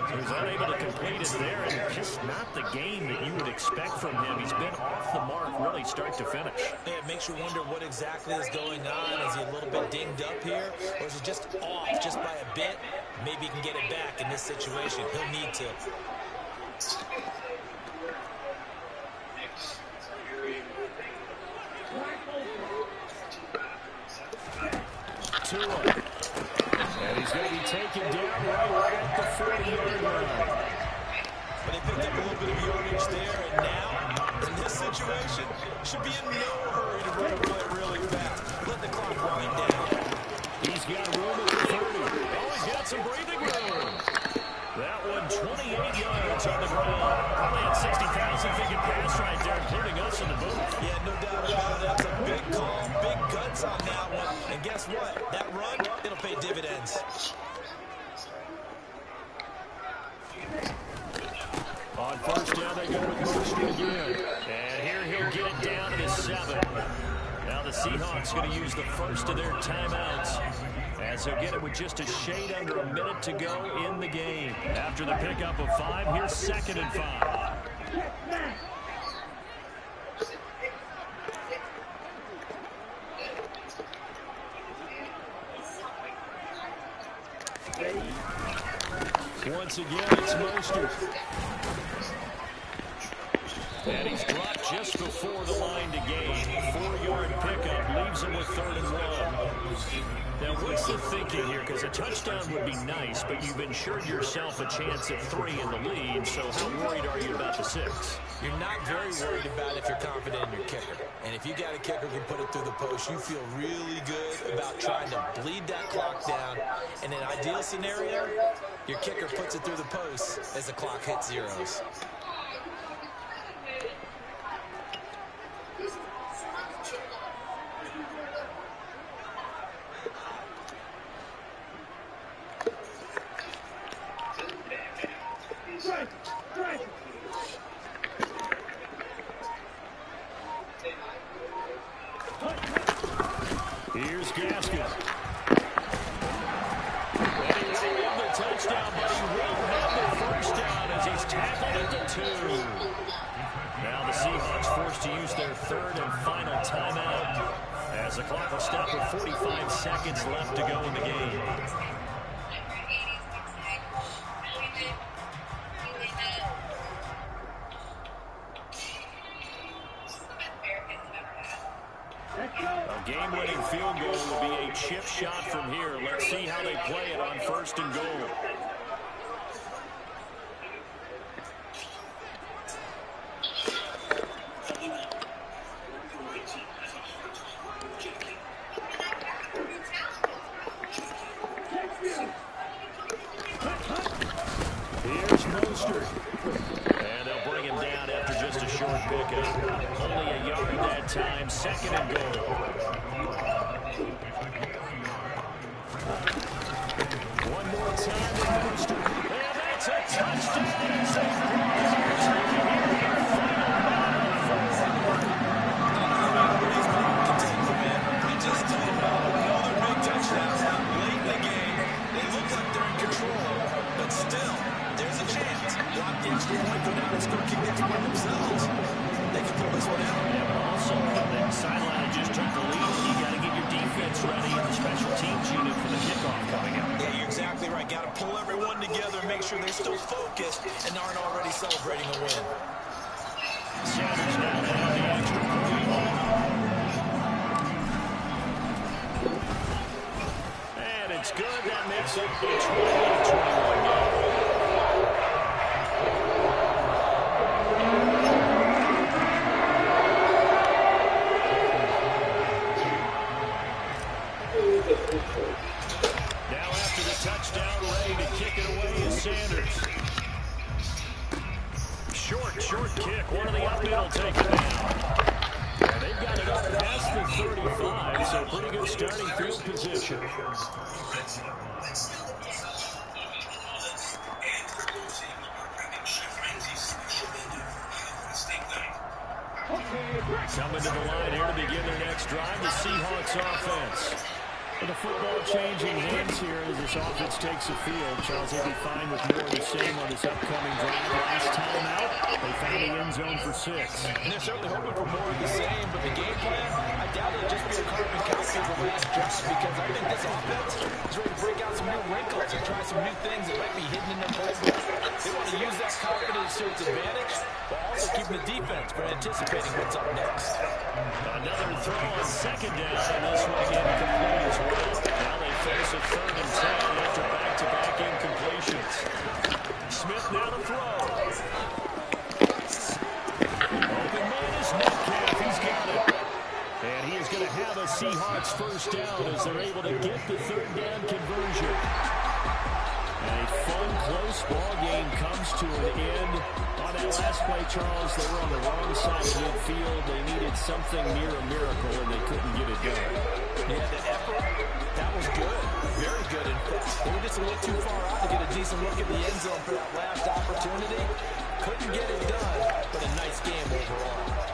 So he's unable to complete it there, and just not the game that you would expect from him. He's been off the mark really start to finish. Yeah, it makes you wonder what exactly is going on. Is he a little bit dinged up here, or is it just off just by a bit? Maybe he can get it back in this situation. He'll need to. to him. And he's going to be taken down right at the 40-yard line. But they picked up a little bit of yardage there, and now, in this situation, should be in no hurry to run away really fast. Let the clock wind down. He's got room at the 30. Oh, he's got some breathing room. That one, 28 yards on the ground. Probably had 60,000-figure pass right there, including us in the booth. Yeah, no doubt about it. That's a big call, big guts on that one. And guess what? That run, it'll pay dividends. On first down, they go with Moster again. And here he'll get it down to the 7. Now the Seahawks going to use the first of their timeouts, as they'll get it with just a shade under a minute to go in the game. After the pickup of 5, here's 2nd and 5. Once again, it's Mostert. And he's dropped just before the line to gain. 4-yard pickup leaves him with 3rd and 1. Now, what's the thinking here? Because a touchdown would be nice, but you've ensured yourself a chance at 3 in the lead, so how worried are you about the 6? You're not very worried about if you're confident in your kicker. And if you got a kicker who can put it through the post, you feel really good about trying to bleed that clock down. In an ideal scenario, your kicker puts it through the post as the clock hits zeros. Here's Gaskin. And he will have the touchdown, but he will have the first down as he's tackled at the 2. Now the Seahawks forced to use their 3rd and final timeout, as the clock will stop with 45 seconds left to go in the game. A game-winning field goal will be a chip shot from here. Let's see how they play it on 1st and goal. Here's Mostert. And they'll bring him down after just a short pickup. Only a yard that time. 2nd and goal. One more time to Mostert. And that's a touchdown as they We just talked about another big touchdown late in the game. They look like they're in control, but still, there's a chance. Block the extra point, go down and score, kick the extra point themselves. They can pull this one out. Yeah, but also, that sideline just took the lead. You got to get your defense ready in the special teams unit for the kickoff coming up. Yeah, you're exactly right. Got to pull everyone together and make sure they're still focused and aren't already celebrating a win. Sanders now down the extra point. And it's good. That makes it a 21-21 game. Now after the touchdown, ready to kick it away is Sanders. Short kick. One of the up middle take it down. And they've got it up past the 35, so pretty good starting field position. Coming to the line here to begin their next drive, the Seahawks offense. The football changing hands here as this offense takes the field. Charles, they'll be fine with more of the same on this upcoming drive. Last time out, they found the end zone for 6. And they're certainly hoping for more of the same, but the game plan, I doubt it'll just be a carbon copy of the last drive, because I think this offense is ready to break out some new wrinkles and try some new things that might be hidden in their playbook. They want to use that confidence to its advantage, while also keeping the defense from anticipating what's up next. Another throw on 2nd down, and this one incomplete as well. Now they face a 3rd and 10 after back-to-back incompletions. Smith now to throw. Open man is Metcalf. He's got it. And he is going to have a Seahawks first down as they're able to get the 3rd down conversion. And a fun, close ball game comes to an end. On that last play, Charles, they were on the wrong side of midfield. They needed something near a miracle, and they couldn't get it done. Yeah, the effort, that was good. Very good, in fact. They were just a little too far out to get a decent look at the end zone for that last opportunity. Couldn't get it done, but a nice game overall.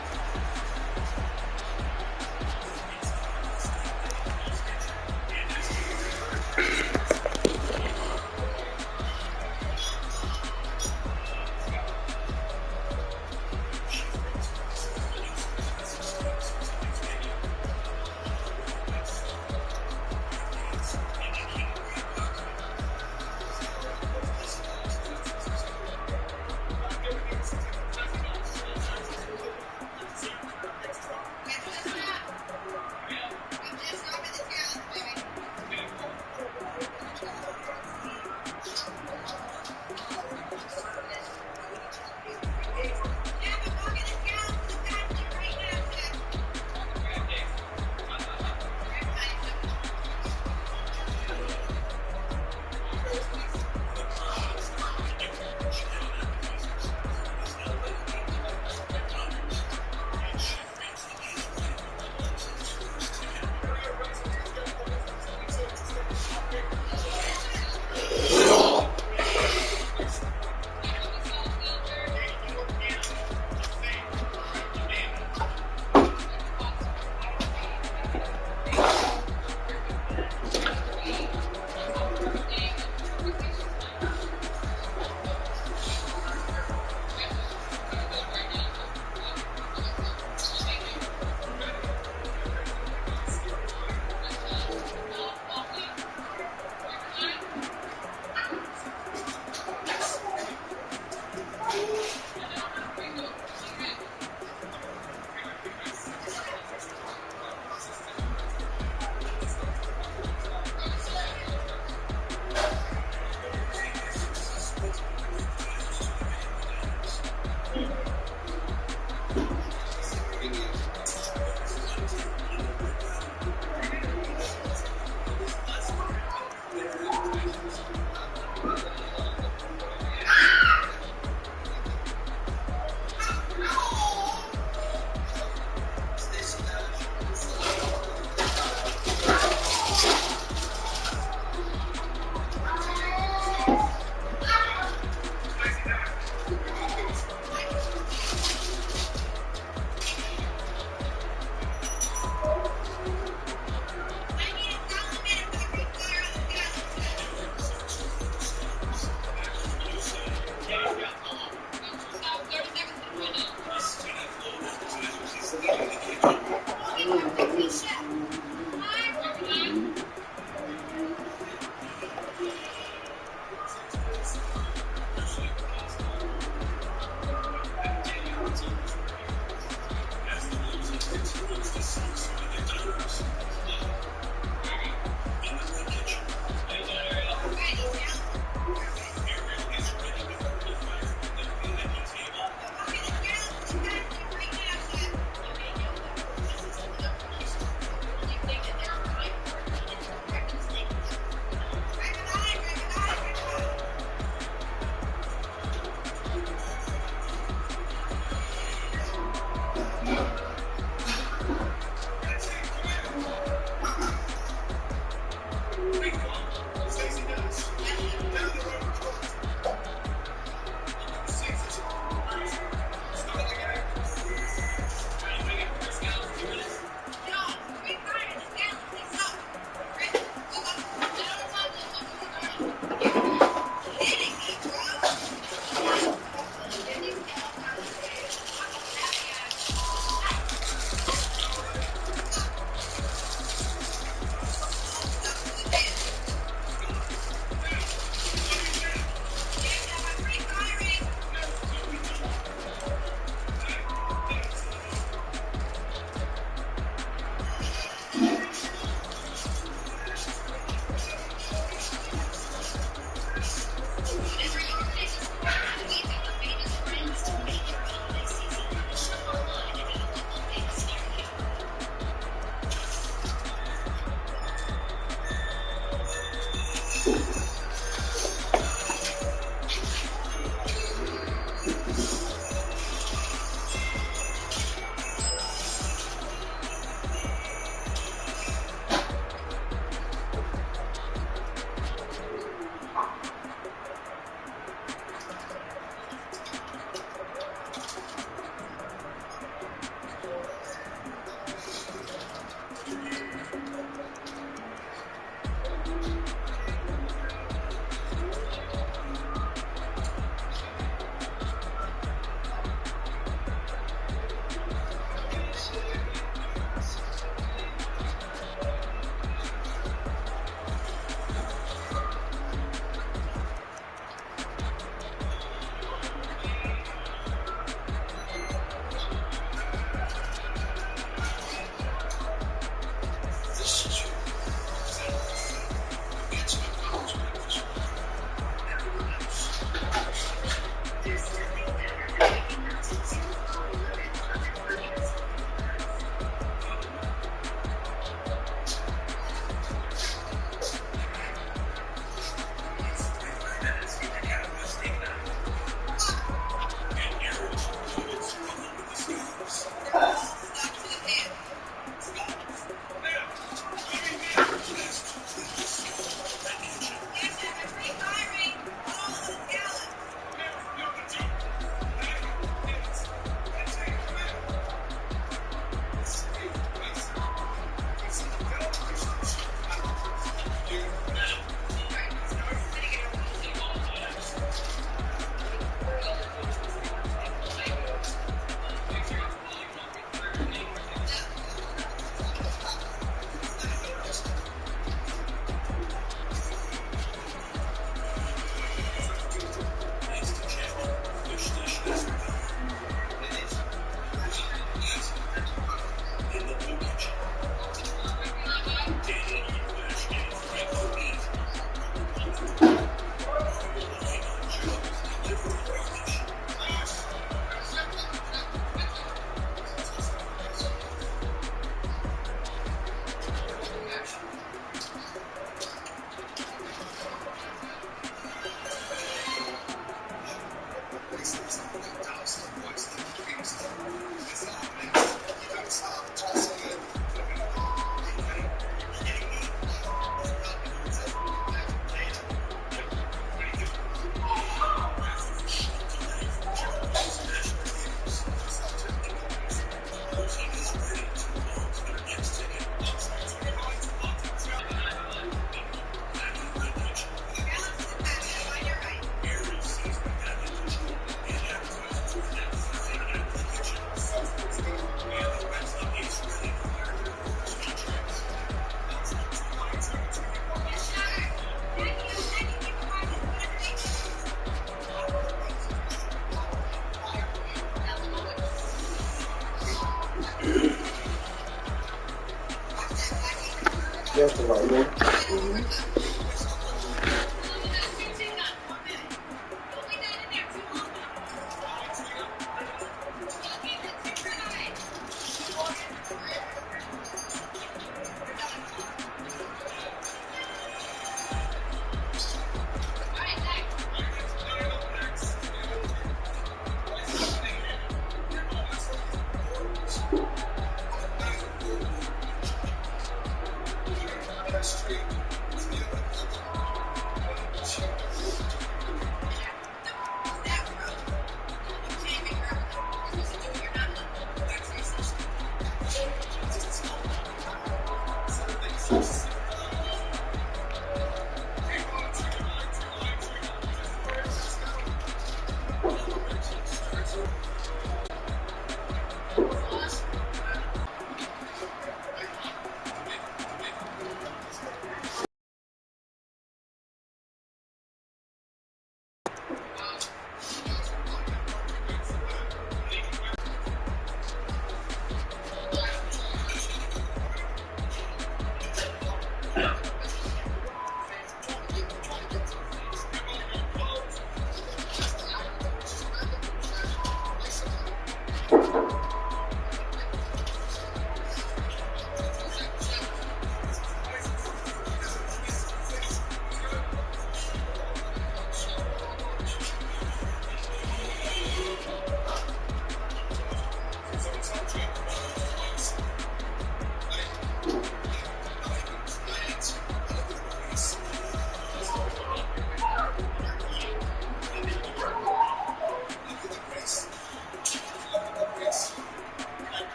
Yes, right.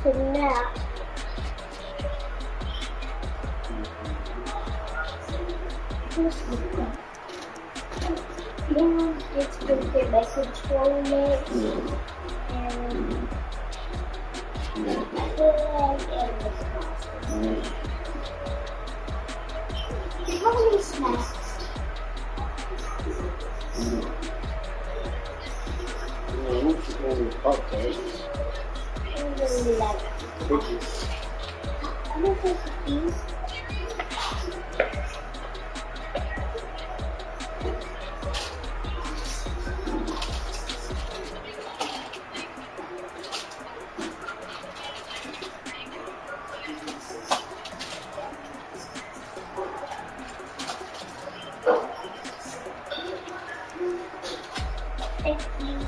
Nap. Yeah, it's good to get my controller mix, and I feel like it was awesome. How many snacks? Cookies. I'm gonna take cookies. Thank you.